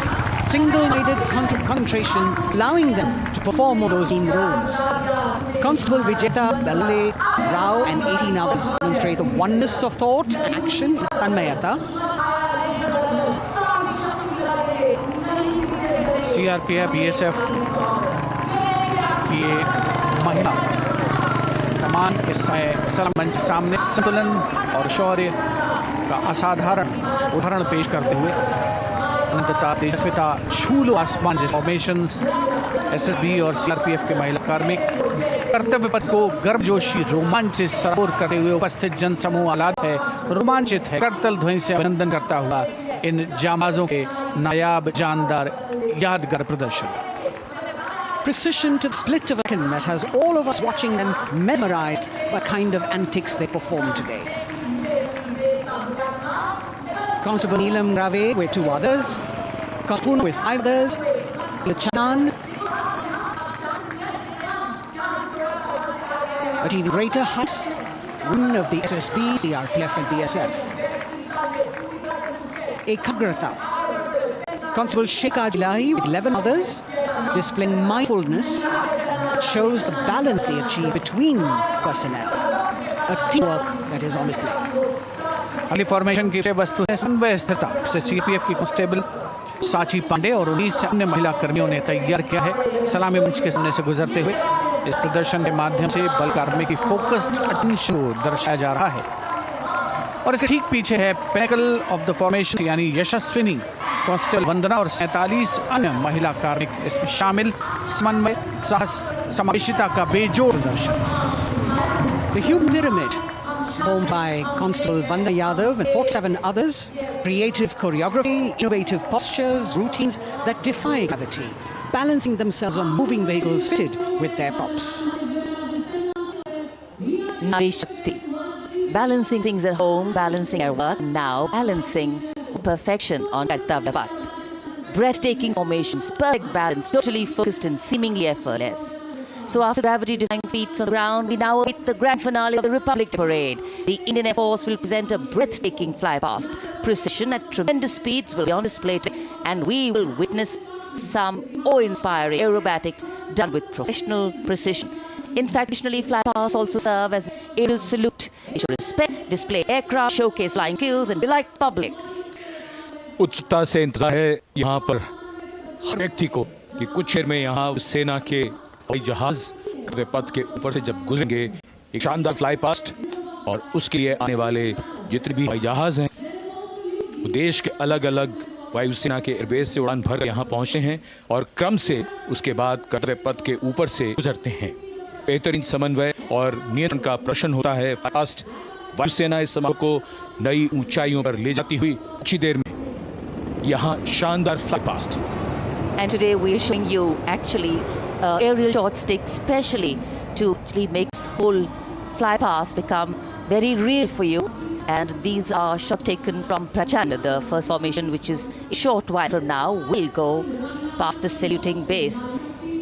single-minded concentration, allowing them to perform all those team roles. Constable Vijeta, Balle, Rao and 18 others demonstrate the oneness of thought and action in Tanmayata. CRPF, BSF की ये महिला कमान इस समय मंच सामने संतुलन और शौर्य का असाधारण उदाहरण पेश करते हुए अनंतता, तेजस्विता, शूल आसमान जैसे फॉर्मेशंस, एसएसबी और सीआरपीएफ के महिला कार्मिक कर्तव्य पथ को गर्मजोशी रोमांच से सरोवर करते हुए उपस्थित जनसमूह आह्लाद है, रोमांचित है, करतल ध्वनि से अभिनंदन करता हुआ इन जांबाजों के नायाब जानदार यादगार प्रदर्शन। Precision to the split of a second that has all of us watching them mesmerized by the kind of antics they perform today. Constable Neelam Grave with 2 others, Constable with 5 others, Lachanan, achieving greater heights, one of the SSB, CRPF and BSF. Ekagrata, Constable Sheikha Jilahi with 11 others, displaying mindfulness that shows the balance they achieve between personnel. A teamwork that is on display. अगली formation की वस्तु है समन्वय स्थिरता से CPF की constable साची पांडे और 19 अन्य महिला कर्मियों ने तैयार किया है। सलामी मंच के सामने से गुजरते हुए इस प्रदर्शन के माध्यम से बल कार्मिक की फोकस्ड अटेंशन को दर्शाया जा रहा है। और इसके ठीक पीछे है पिनेकल ऑफ द फॉर्मेशन यानी यशस्विनी कांस्टेबल वंदना और 47 अन्य महिला कार्मिक इसमें शामिल। समन्वय, साहस, समावेशिता का बेजोड़ प्रदर्शन। The human pyramid, formed by Constable Vandana Yadav and 47 others, creative choreography, innovative postures, routines that defy gravity, balancing themselves on moving vehicles fitted with their props. Nari Shakti. Balancing things at home, balancing our work, now balancing perfection on Kartavya Path. Breathtaking formations, perfect balance, totally focused and seemingly effortless. So after gravity-defying feats on the ground, we now await the grand finale of the Republic Day Parade. The Indian Air Force will present a breathtaking fly-past. Precision at tremendous speeds will be on display today, and we will witness some awe-inspiring aerobatics done with professional precision. In fact, additionally, fly-pasts also serve as an aerial salute. It should respect, display aircraft, showcase flying skills, and delight public. उत्सुकता से इंतजार है यहाँ पर हर व्यक्ति को कि कुछ देर में यहाँ सेना के हवाई जहाज पथ के ऊपर से जब गुजरेंगे एक शानदार फ्लाई पास्ट, और उसके लिए आने वाले जितने भी हवाई जहाज हैं वो देश के अलग अलग वायुसेना के एयरबेस से उड़ान भर यहाँ पहुँचे हैं और क्रम से उसके बाद कर्तव्य पथ के ऊपर से गुजरते हैं। बेहतरीन समन्वय और नियंत्रण का प्रदर्शन होता है। फास्ट वायुसेना इस समारोह को नई ऊंचाइयों पर ले जाती हुई कुछ ही देर में यहाँ शानदार fly past. And today we are showing you actually aerial shot stick specially to actually make this whole fly past become very real for you. And these are shots taken from Prachanda, the first formation, which is a short while from now will go past the saluting base.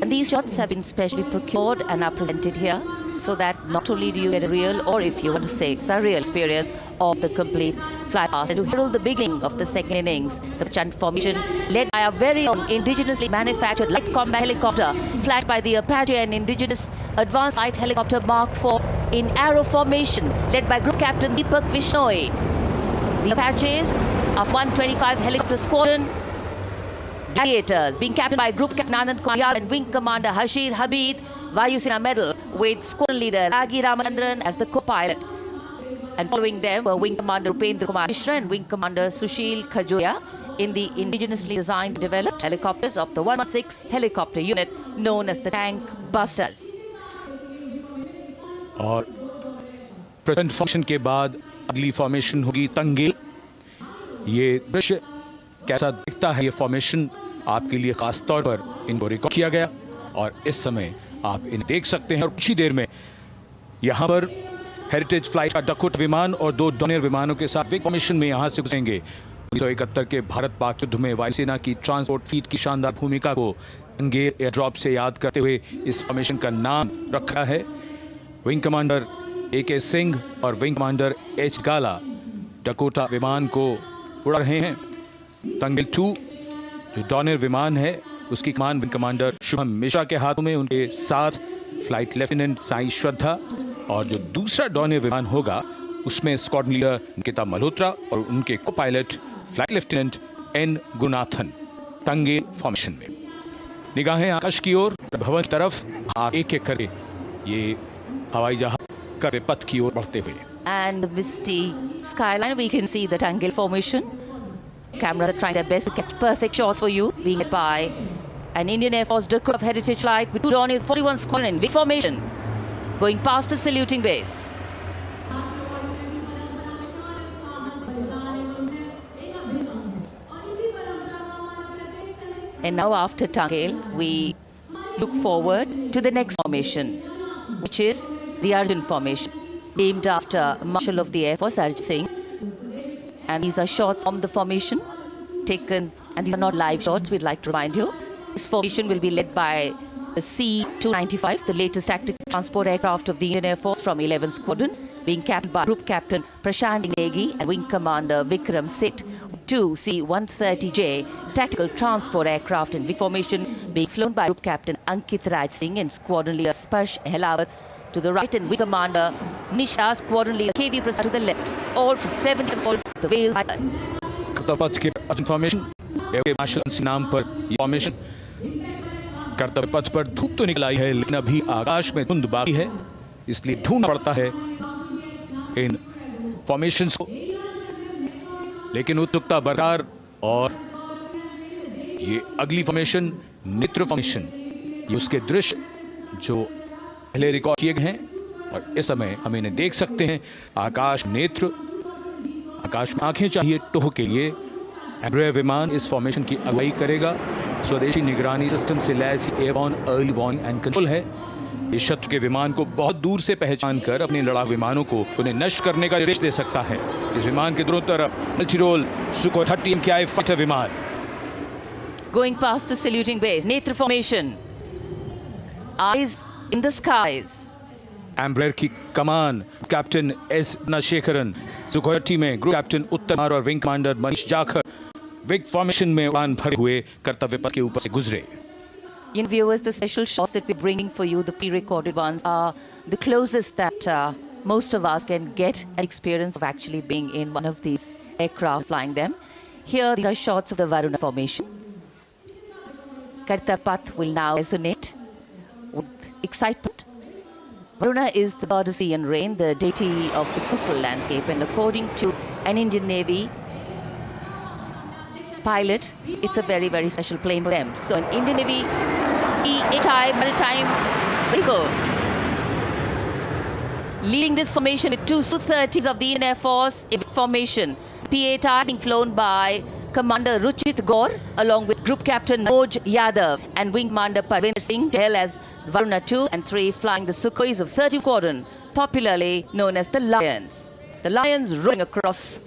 And these shots have been specially procured and are presented here so that not only do you get a real, or if you want to say it's a real experience of the complete fly past. And to herald the beginning of the second innings, the Prachanda formation led by a very own indigenously manufactured light combat helicopter flagged by the Apache and indigenous advanced light helicopter Mark IV in arrow formation led by Group Captain Deepak Vishnoi. The Apaches of 125 Helicopter Squadron Gladiators being captained by Group Captain Anand Kumar and Wing Commander Hashir Habib, Vayusena Medal, with Squadron Leader Ragi Ramachandran as the co-pilot. And following them were Wing Commander Upendra Kumar Mishra and Wing Commander Sushil Khajoya in the indigenously designed and developed helicopters of the 116 helicopter unit known as the Tank Busters. और present function के बाद अगली formation होगी तंगेल। ये दृश्य कैसा दिखता है, ये फॉर्मेशन आपके लिए खास तौर पर इनको रिकॉर्ड किया गया और इस समय आप इन्हें देख सकते हैं। और कुछ ही देर में यहाँ पर हेरिटेज फ्लाइट का डकोटा विमान और 2 डॉनियर विमानों के साथ वे फॉर्मेशन में यहाँ से गुजरेंगे। 1971 के भारत पाक युद्ध में वायुसेना की ट्रांसपोर्ट फ्लीट की शानदार भूमिका को तंगेल एयरड्रॉप से याद करते हुए इस फॉर्मेशन का नाम रखा है। Wing commander A.K. सिंह और विंग कमांडर H. गाला डकोटा विमान को उड़ा रहे हैं। तंगेल 2 जो डॉनियर विमान है उसकी कमान विंग कमांडर शुभम मिश्रा के हाथों में, उनके साथ फ्लाइट लेफ्टिनेंट साई श्रद्धा, और जो दूसरा डॉनियर विमान होगा उसमें स्क्वाड्रन लीडर निकिता मल्होत्रा और उनके को pilot flight lieutenant N. Gurunathan. Tangail formation में निगाहें आकाश की ओर, भवन की तरफ एक एक करके ये हवाई जहाज कर्तव्य पथ की ओर बढ़ते हुए। And the misty skyline, we can see the Tangel formation. Cameras are trying their best to catch perfect shots for you, being led by an Indian Air Force Dakota of Heritage Light with 2 Dorniers 41 Squadron in big formation, going past the saluting base. And now after Tangel, we look forward to the next formation, which is the Arjun formation, named after Marshal of the Air Force Arjun Singh. And these are shots from the formation taken, and these are not live shots, we'd like to remind you. This formation will be led by the C-295, the latest tactical transport aircraft of the Indian Air Force from 11th Squadron, being captained by Group Captain Prashant Negi and Wing Commander Vikram Seth. 2 C-130J tactical transport aircraft in big formation being flown by Group Captain Ankit Raj Singh and Squadron Leader Sparsh Helawat to the right, and Wing Commander Nisha, Squadron Leader KV Prasad to the left, all from 7 the Vale. कर्तव्य पथ के formation air marshal Singh नाम पर यह formation कर्तव्य पथ पर धूप तो निकल आई है, लेकिन अभी आकाश में धुंध बाकी है, इसलिए ढूंढना पड़ता है इन फॉर्मेशंस को। लेकिन उत्सुकता बरकरार, और ये अगली फॉर्मेशन नेत्र फॉर्मेशन, ये उसके दृश्य जो पहले रिकॉर्ड किए गए हैं और इस समय हम इन्हें देख सकते हैं। आकाश नेत्र, आकाश में आंखें चाहिए टोह के लिए। एम्ब्रायर विमान इस फॉर्मेशन की अगुवाई करेगा। स्वदेशी निगरानी सिस्टम से लैस airborne early warning and control है। इस शत्रु के विमान को बहुत दूर से पहचान कर अपने लड़ाकू विमानों को उन्हें नष्ट करने का निर्देश दे सकता है। इस विमान के दोनों तरफ मल्टीरोल सुखोई 30 MKI फाइटर विमान। Going past the saluting base, Netra formation. Eyes in the skies. Embraer की कमान कैप्टन एस नशेखरन, सुखोई 30 में ग्रुप कैप्टन उत्तम कुमार और wing commander Manish Jakhar wing formation में उड़ान भरे हुए कर्तव्य पथ के ऊपर से गुजरे। In viewers, the special shots that we're bringing for you, the pre-recorded ones, are the closest that most of us can get an experience of actually being in one of these aircraft, flying them. Here, these are shots of the Varuna formation. Kartavya Path will now resonate with excitement. Varuna is the god of sea and rain, the deity of the coastal landscape, and according to an Indian Navy pilot, it's a very, very special plane for them. So an Indian Navy maritime vehicle leading this formation with two Su-30s of the Indian Air Force in formation. P-8I being flown by Commander Ruchit Gaur along with Group Captain Manoj Yadav and Wing Commander Parvinder Singh, held as Varuna 2 and 3, flying the Sukhois of 30 Squadron, popularly known as the Lions. The Lions rolling across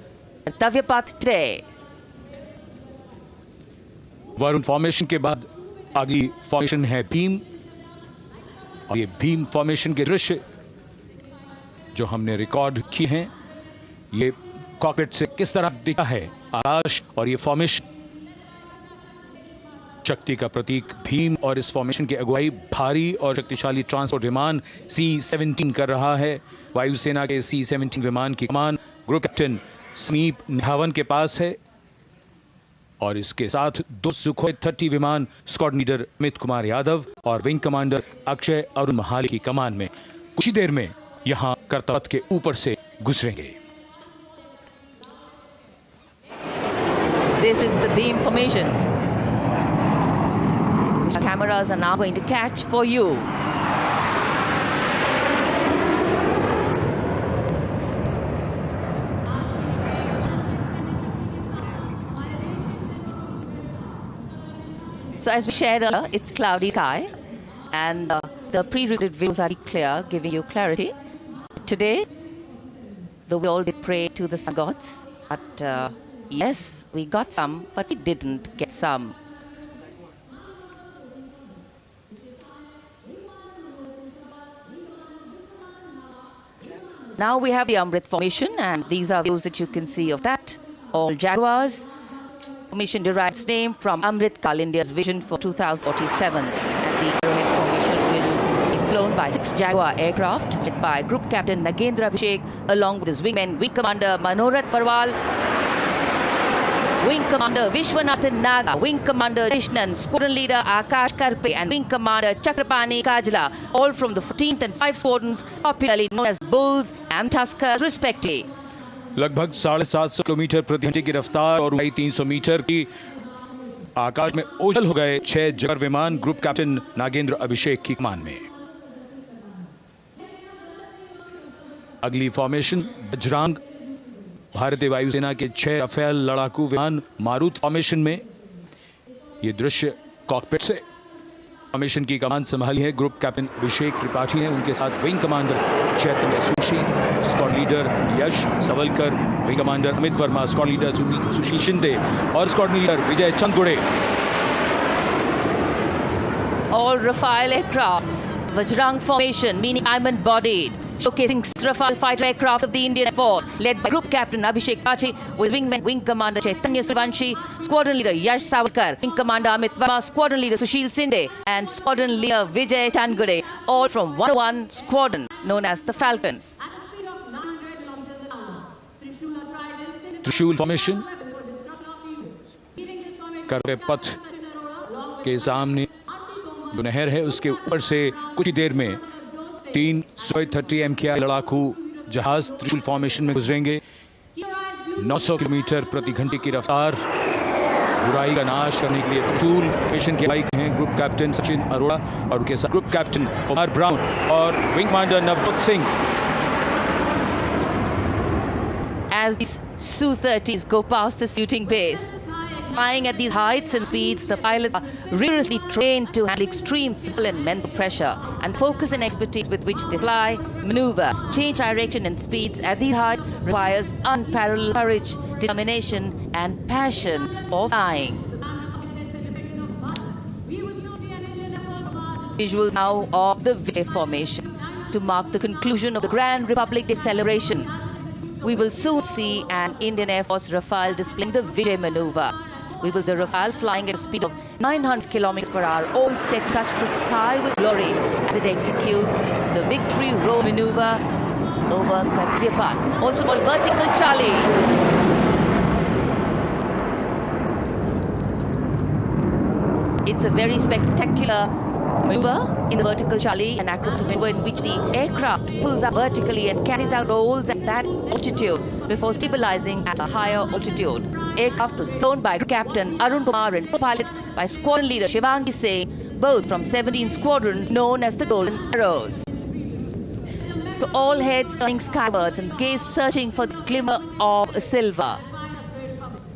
Kartavya Path today. Varun formation के बाद अगली formation है भीम, और ये Bhim formation के दृश्य जो हमने रिकॉर्ड किए हैं, ये कॉकपिट से किस तरह दिखा है आकाश और ये फॉर्मेशन। शक्ति का प्रतीक भीम, और इस फॉर्मेशन की अगुवाई भारी और शक्तिशाली ट्रांसपोर्ट विमान C-17 कर रहा है। वायुसेना के C-17 विमान की कमान ग्रुप कैप्टन समीप निहावन के पास है, और इसके साथ दो सुखोई 30 विमान स्क्वाड्रन लीडर अमित कुमार यादव और विंग कमांडर अक्षय अरुण महाली की कमान में कुछ ही देर में यहां कर्तव्य पथ के ऊपर से गुजरेंगे। This is the beam formation, which our cameras are now going to catch for you. So as we shared earlier, it's cloudy sky, and the pre-recorded views are clear, giving you clarity. Today, though we all did pray to the sun gods, but yes, we got some, but we didn't get some. Now we have the Amrit formation, and these are views that you can see of that. All Jaguars. Formation derives its name from Amrit Kal, India's vision for 2047. And the Arrowhead formation will be flown by 6 Jaguar aircraft, led by Group Captain Nagendra Abhishek, along with his wingmen, Wing Commander Manorat Farwal, Wing Commander Vishwanathan Naga, Wing Commander Krishnan, Squadron Leader Akash Karpe, and Wing Commander Chakrapani Kajla, all from the 14th and 5 squadrons, popularly known as Bulls and Tuskers, respectively. लगभग 750 kilometre प्रति घंटे की रफ्तार और ऊंचाई 300 metre की आकाश में ओझल हो गए 6 जगर विमान ग्रुप कैप्टन नागेंद्र अभिषेक की कमान में। अगली फॉर्मेशन बजरंग, भारतीय वायुसेना के 6 राफेल लड़ाकू विमान मारुत फॉर्मेशन में। ये दृश्य कॉकपिट से। फॉर्मेशन की कमान संभाली है ग्रुप कैप्टन अभिषेक त्रिपाठी ने, उनके साथ wing commander Chaitanya Sushi, squad leader Yash Savalkar, wing commander Amit Verma, squad leader Sushil Shinde और squad leader Vijay Chandgude. All Rafale aircrafts, Vajrang formation, meaning diamond-bodied, showcasing Rafale fighter aircraft of the Indian Air Force, led by Group Captain Abhishek Pachi, with wingman Wing Commander Chaitanya Survanshi, Squadron Leader Yash Savarkar, Wing Commander Amit Verma, Squadron Leader Sushil Sinde, and Squadron Leader Vijay Changade, all from 101 Squadron, known as the Falcons. त्रिशूल formation करवे पथ के सामने जो नहर है उसके ऊपर से कुछ ही देर में 3 Sukhoi-30 MKI लड़ाकू जहाज त्रिशूल फॉर्मेशन में गुजरेंगे। 900 किलोमीटर प्रति घंटे की रफ्तार, बुराई का नाश करने के लिए त्रिशूल मिशन के बाइक हैं ग्रुप कैप्टन सचिन अरोड़ा और उनके साथ ग्रुप कैप्टन कुमार ब्राउन और wing commander Navdeep Singh. As these Su-30s go past the saluting base, flying at these heights and speeds, the pilots are rigorously trained to handle extreme physical and mental pressure, and focus and expertise with which they fly, maneuver, change direction and speeds at these heights requires unparalleled courage, determination and passion for flying. Visuals now of the Vijay formation to mark the conclusion of the Grand Republic Day celebration. We will soon see an Indian Air Force Rafale displaying the Vijay maneuver. We will see the Rafale flying at a speed of 900 km per hour, all set to touch the sky with glory as it executes the Victory Row maneuver over Kartikeyan, also called Vertical Charlie. It's a very spectacular maneuver in the Vertical Charlie, an acrobatic maneuver in which the aircraft pulls up vertically and carries out rolls at that altitude before stabilizing at a higher altitude. Aircraft was flown by Captain Arun Kumar and co-piloted by Squadron Leader Shivangi Singh, both from 17th Squadron known as the Golden Arrows. To all heads turning skywards and gaze searching for the glimmer of silver,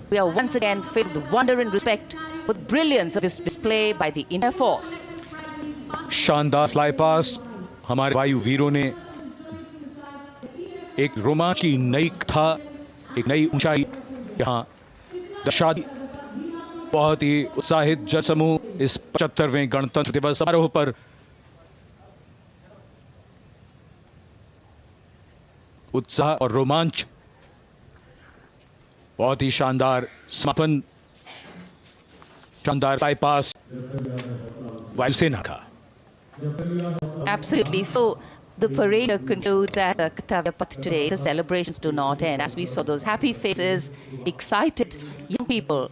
we are once again filled with wonder and respect for the brilliance of this display by the Indian Air Force. शानदार fly past हमारे वायु वीरों ने एक रोमांच की नई कथा, एक नई ऊंचाई यहाँ दर्शा दी। बहुत ही उत्साहित जनसमूह इस 75वें गणतंत्र दिवस समारोह पर उत्साह और रोमांच, बहुत ही शानदार समापन, शानदार फ्लाई पास्ट वायुसेना का। Absolutely. So the parade concludes at Kartavya Path today. The celebrations do not end. As we saw those happy faces, excited young people.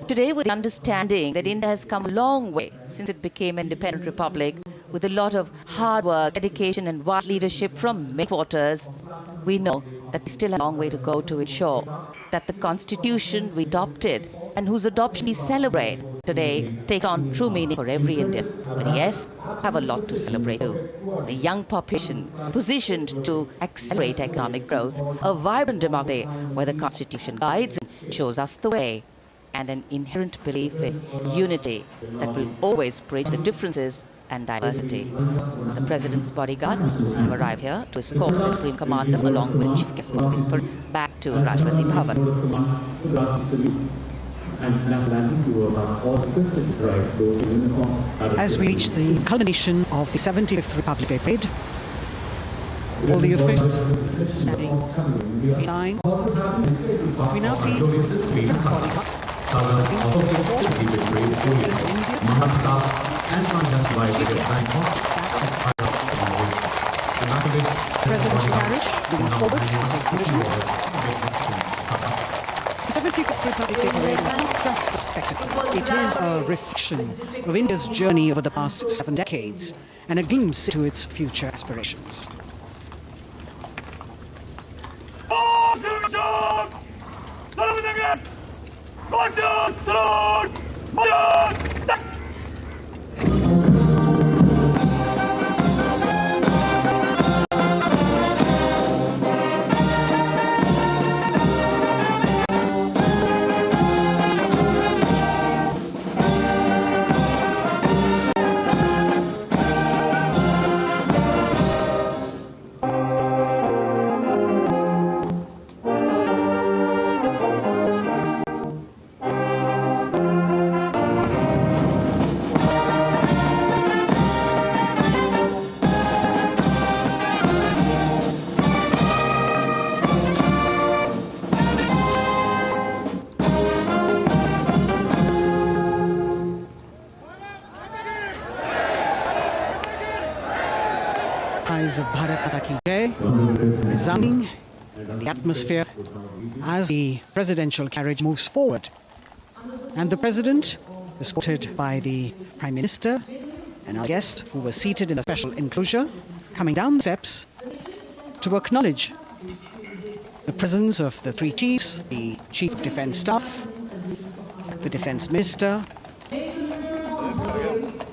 Today, with the understanding that India has come a long way since it became an independent republic, with a lot of hard work, dedication and wise leadership from many quarters, we know that we still have a long way to go to ensure that the constitution we adopted and whose adoption we celebrate today takes on true meaning for every Indian. But yes, we have a lot to celebrate too. The young population positioned to accelerate economic growth, a vibrant democracy where the constitution guides and shows us the way, and an inherent belief in unity that will always bridge the differences and diversity. The President's bodyguard arrived here to escort the Supreme Commander along with Chief Guest for this parade back to Rashtrapati Bhavan. As we reach the culmination of the 75th Republic Day parade, all the officials standing in line. We now see the bodyguard. Presidential carriage moving forward to take position. The 75th Republic Day parade is not just a spectacle. It is a reflection of India's journey over the past 7 decades and a glimpse into its future aspirations. Eyes of Bharat Mata Ki Jai resounding in the atmosphere as the presidential carriage moves forward. And the President, escorted by the Prime Minister and our guest, who were seated in the special enclosure, coming down the steps to acknowledge the presence of the three chiefs, the Chief of Defence Staff, the Defence Minister,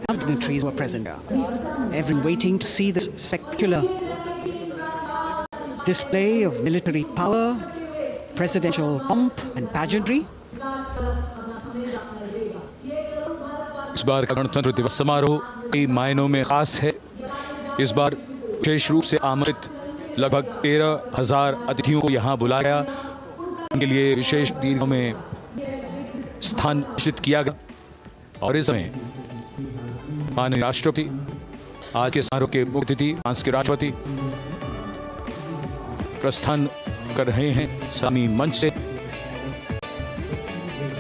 and dignitaries were present here. Everyone waiting to see this spectacular display of military power, presidential pomp and pageantry. इस बार का गणतंत्र दिवस समारोह कई मायनों में खास है। इस बार विशेष रूप से आमंत्रित लगभग 13,000 अतिथियों को यहाँ बुलाया गया। उनके लिए विशेष दीर्घों में स्थान निश्चित किया गया और इस समय माननीय राष्ट्रपति आज के समारोह के मुख्य अतिथि फ्रांस के राष्ट्रपति प्रस्थान कर रहे हैं सलामी मंच से।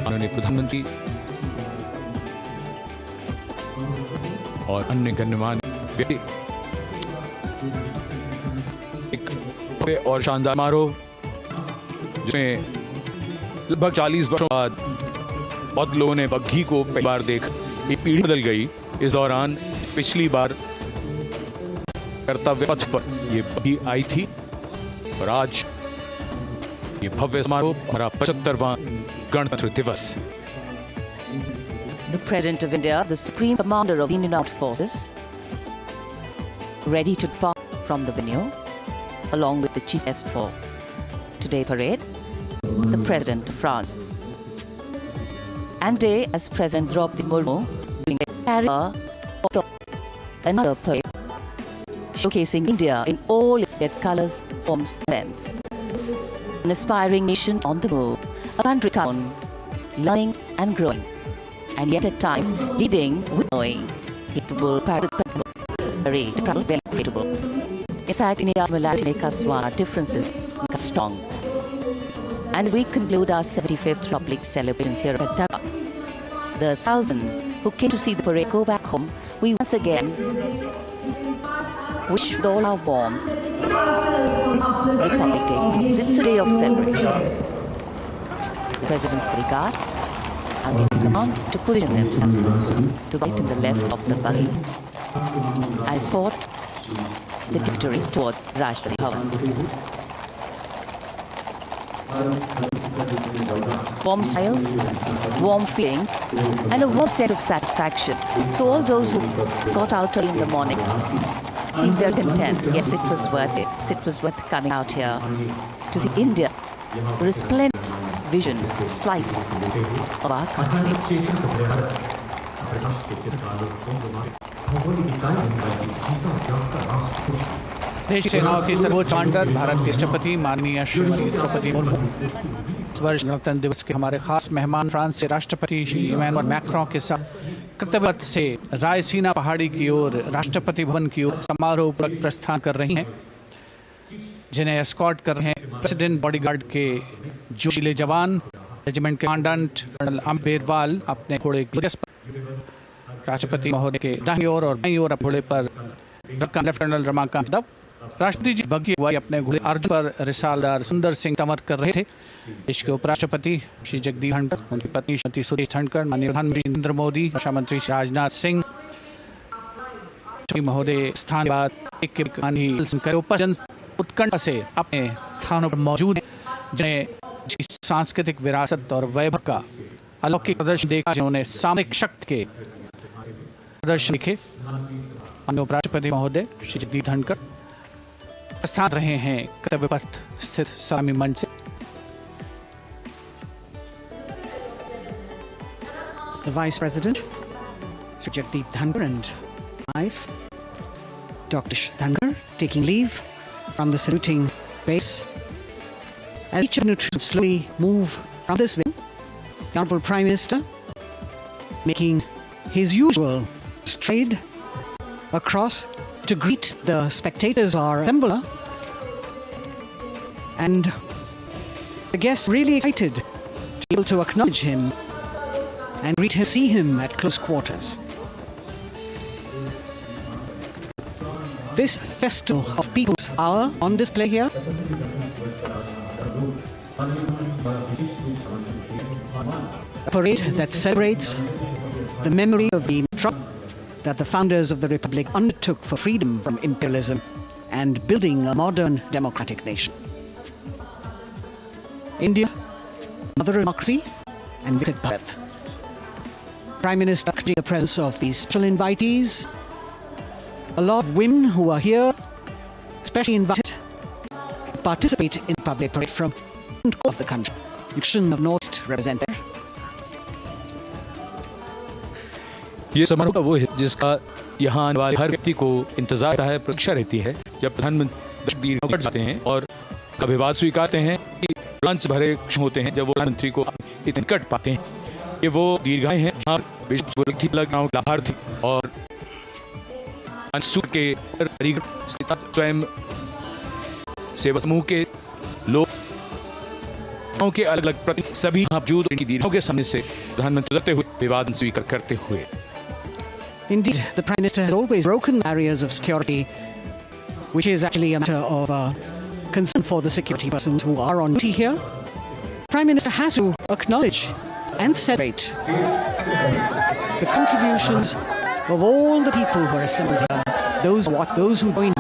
माननीय प्रधानमंत्री और अन्य गण्यमान्य व्यक्ति एक भव्य और शानदार समारोह जिसमें लगभग 40 वर्षों बाद बहुत लोगों ने बग्घी को पहली बार देख एक पीढ़ी बदल गई। इस दौरान पिछली बार कर्तव्य पथ पर ये बग्घी आई थी और आज ये भव्य समारोह हमारा 75वां गणतंत्र दिवस। The President of India, the Supreme Commander of Indian Armed Forces, ready to depart from the venue, along with the Chief Guest for today's parade, the President of France. And today, as President Draupadi Murmu, doing a carrier of another parade, showcasing India in all its red colors, forms, and ends. An aspiring nation on the move, a country crowned, learning and growing. And yet at times leading with knowing, capable, parade, proud, well. In fact, India's similarity make us one, our differences make us strong. And as we conclude our 75th Republic celebrations here at Dhaka, the thousands who came to see the parade go back home, we once again wish with all our warmth Republic Day. It's a day of celebration. The President's bodyguard and the command to position themselves to the right and the left of the buggy. I escort the dignitaries towards Rashtrapati Bhavan. Warm smiles, warm feeling, and a warm sense of satisfaction. So all those who got out early in the morning seemed very content. Yes, it was worth it. It was worth coming out here to see India, a resplendent vision, slice of our country. देश की सेनाओं की सर्वोच्च commander Bharat के राष्ट्रपति माननीय श्रीमती द्रौपदी मुर्मू इस वर्ष गणतंत्र दिवस के हमारे खास मेहमान फ्रांस से राष्ट्रपति श्री इमैनुअल मैक्रों के साथ कर्तव्य पथ से रायसीना पहाड़ी की ओर राष्ट्रपति भवन की ओर समारोह पूर्वक प्रस्थान कर रही हैं, जिन्हें एस्कॉर्ट कर रहे हैं प्रेसिडेंट बॉडीगार्ड के जोशीले जवान, regiment commandant colonel Amit Berwal अपने घोड़े ग्लोरियस पर, राष्ट्रपति महोदय के दाहिनी ओर और बाईं ओर घोड़े पर लेफ्टिनेंट कर्नल रमाकांत यादव, राष्ट्रपति जी बग्घी अगुवाई अपने घोड़े अर्जुन पर रिसालदार सुंदर सिंह तंवर कर रहे थे। देश के उपराष्ट्रपति श्री जगदीप धनखड़, उनकी पत्नी श्रीमती सुरेश धनखड़, माननीय प्रधानमंत्री नरेंद्र मोदी, रक्षा मंत्री श्री राजनाथ सिंह महोदय स्थान बाद एक उत्कंठा से अपने स्थानों पर मौजूद हैं, जिन्हें सांस्कृतिक विरासत और वैभव का अलौकिक प्रदर्शन देखा, जिन्होंने सामरिक शक्ति के प्रदर्शन देखे। माननीय उपराष्ट्रपति महोदय श्री जगदीप धनखड़ स्थान रहे हैं कर्तव्य पथ स्थित सलामी मंच से। The Vice President, Sri Jagdeep Dhankhar, and wife, Dr. Dhankhar, taking leave from the saluting base. As each dignitary slowly move from this way, the Honorable Prime Minister, making his usual stride across to greet the spectators or assembler, and the guests really excited to be able to acknowledge him and see him at close quarters. This festival of people's power on display here A parade that celebrates the memory of the struggle that the founders of the Republic undertook for freedom from imperialism and building a modern democratic nation. India, mother of democracy, and Viksit Bharat. Prime Minister, in the presence of these special invitees, a lot of women who are here, especially invited to participate in the public parade from of the country. Election of North represent there. ये समारोह वो है जिसका यहाँ आने वाले हर व्यक्ति को इंतजार रहता है, प्रतीक्षा रहती है जब प्रधानमंत्री निकट जाते हैं और अभिवादन स्वीकारते हैं कि रोमांच भरे क्षण होते हैं जब वो प्रधानमंत्री को इतने निकट पाते हैं। ये वो दीर्घाएं हैं जहाँ विश्व गाँव लाभार्थी और के स्वयं सेवा समूह के लोग के अलग अलग प्रतिनिधि सभी मौजूद इनकी दीर्घाओं के सामने से प्रधानमंत्री करते हुए अभिवादन स्वीकार करते हुए। Indeed, the Prime Minister has always broken barriers of security, which is actually a matter of concern for the security persons who are on duty here. Prime Minister has to acknowledge and celebrate the contributions of all the people who are assembled here, those who join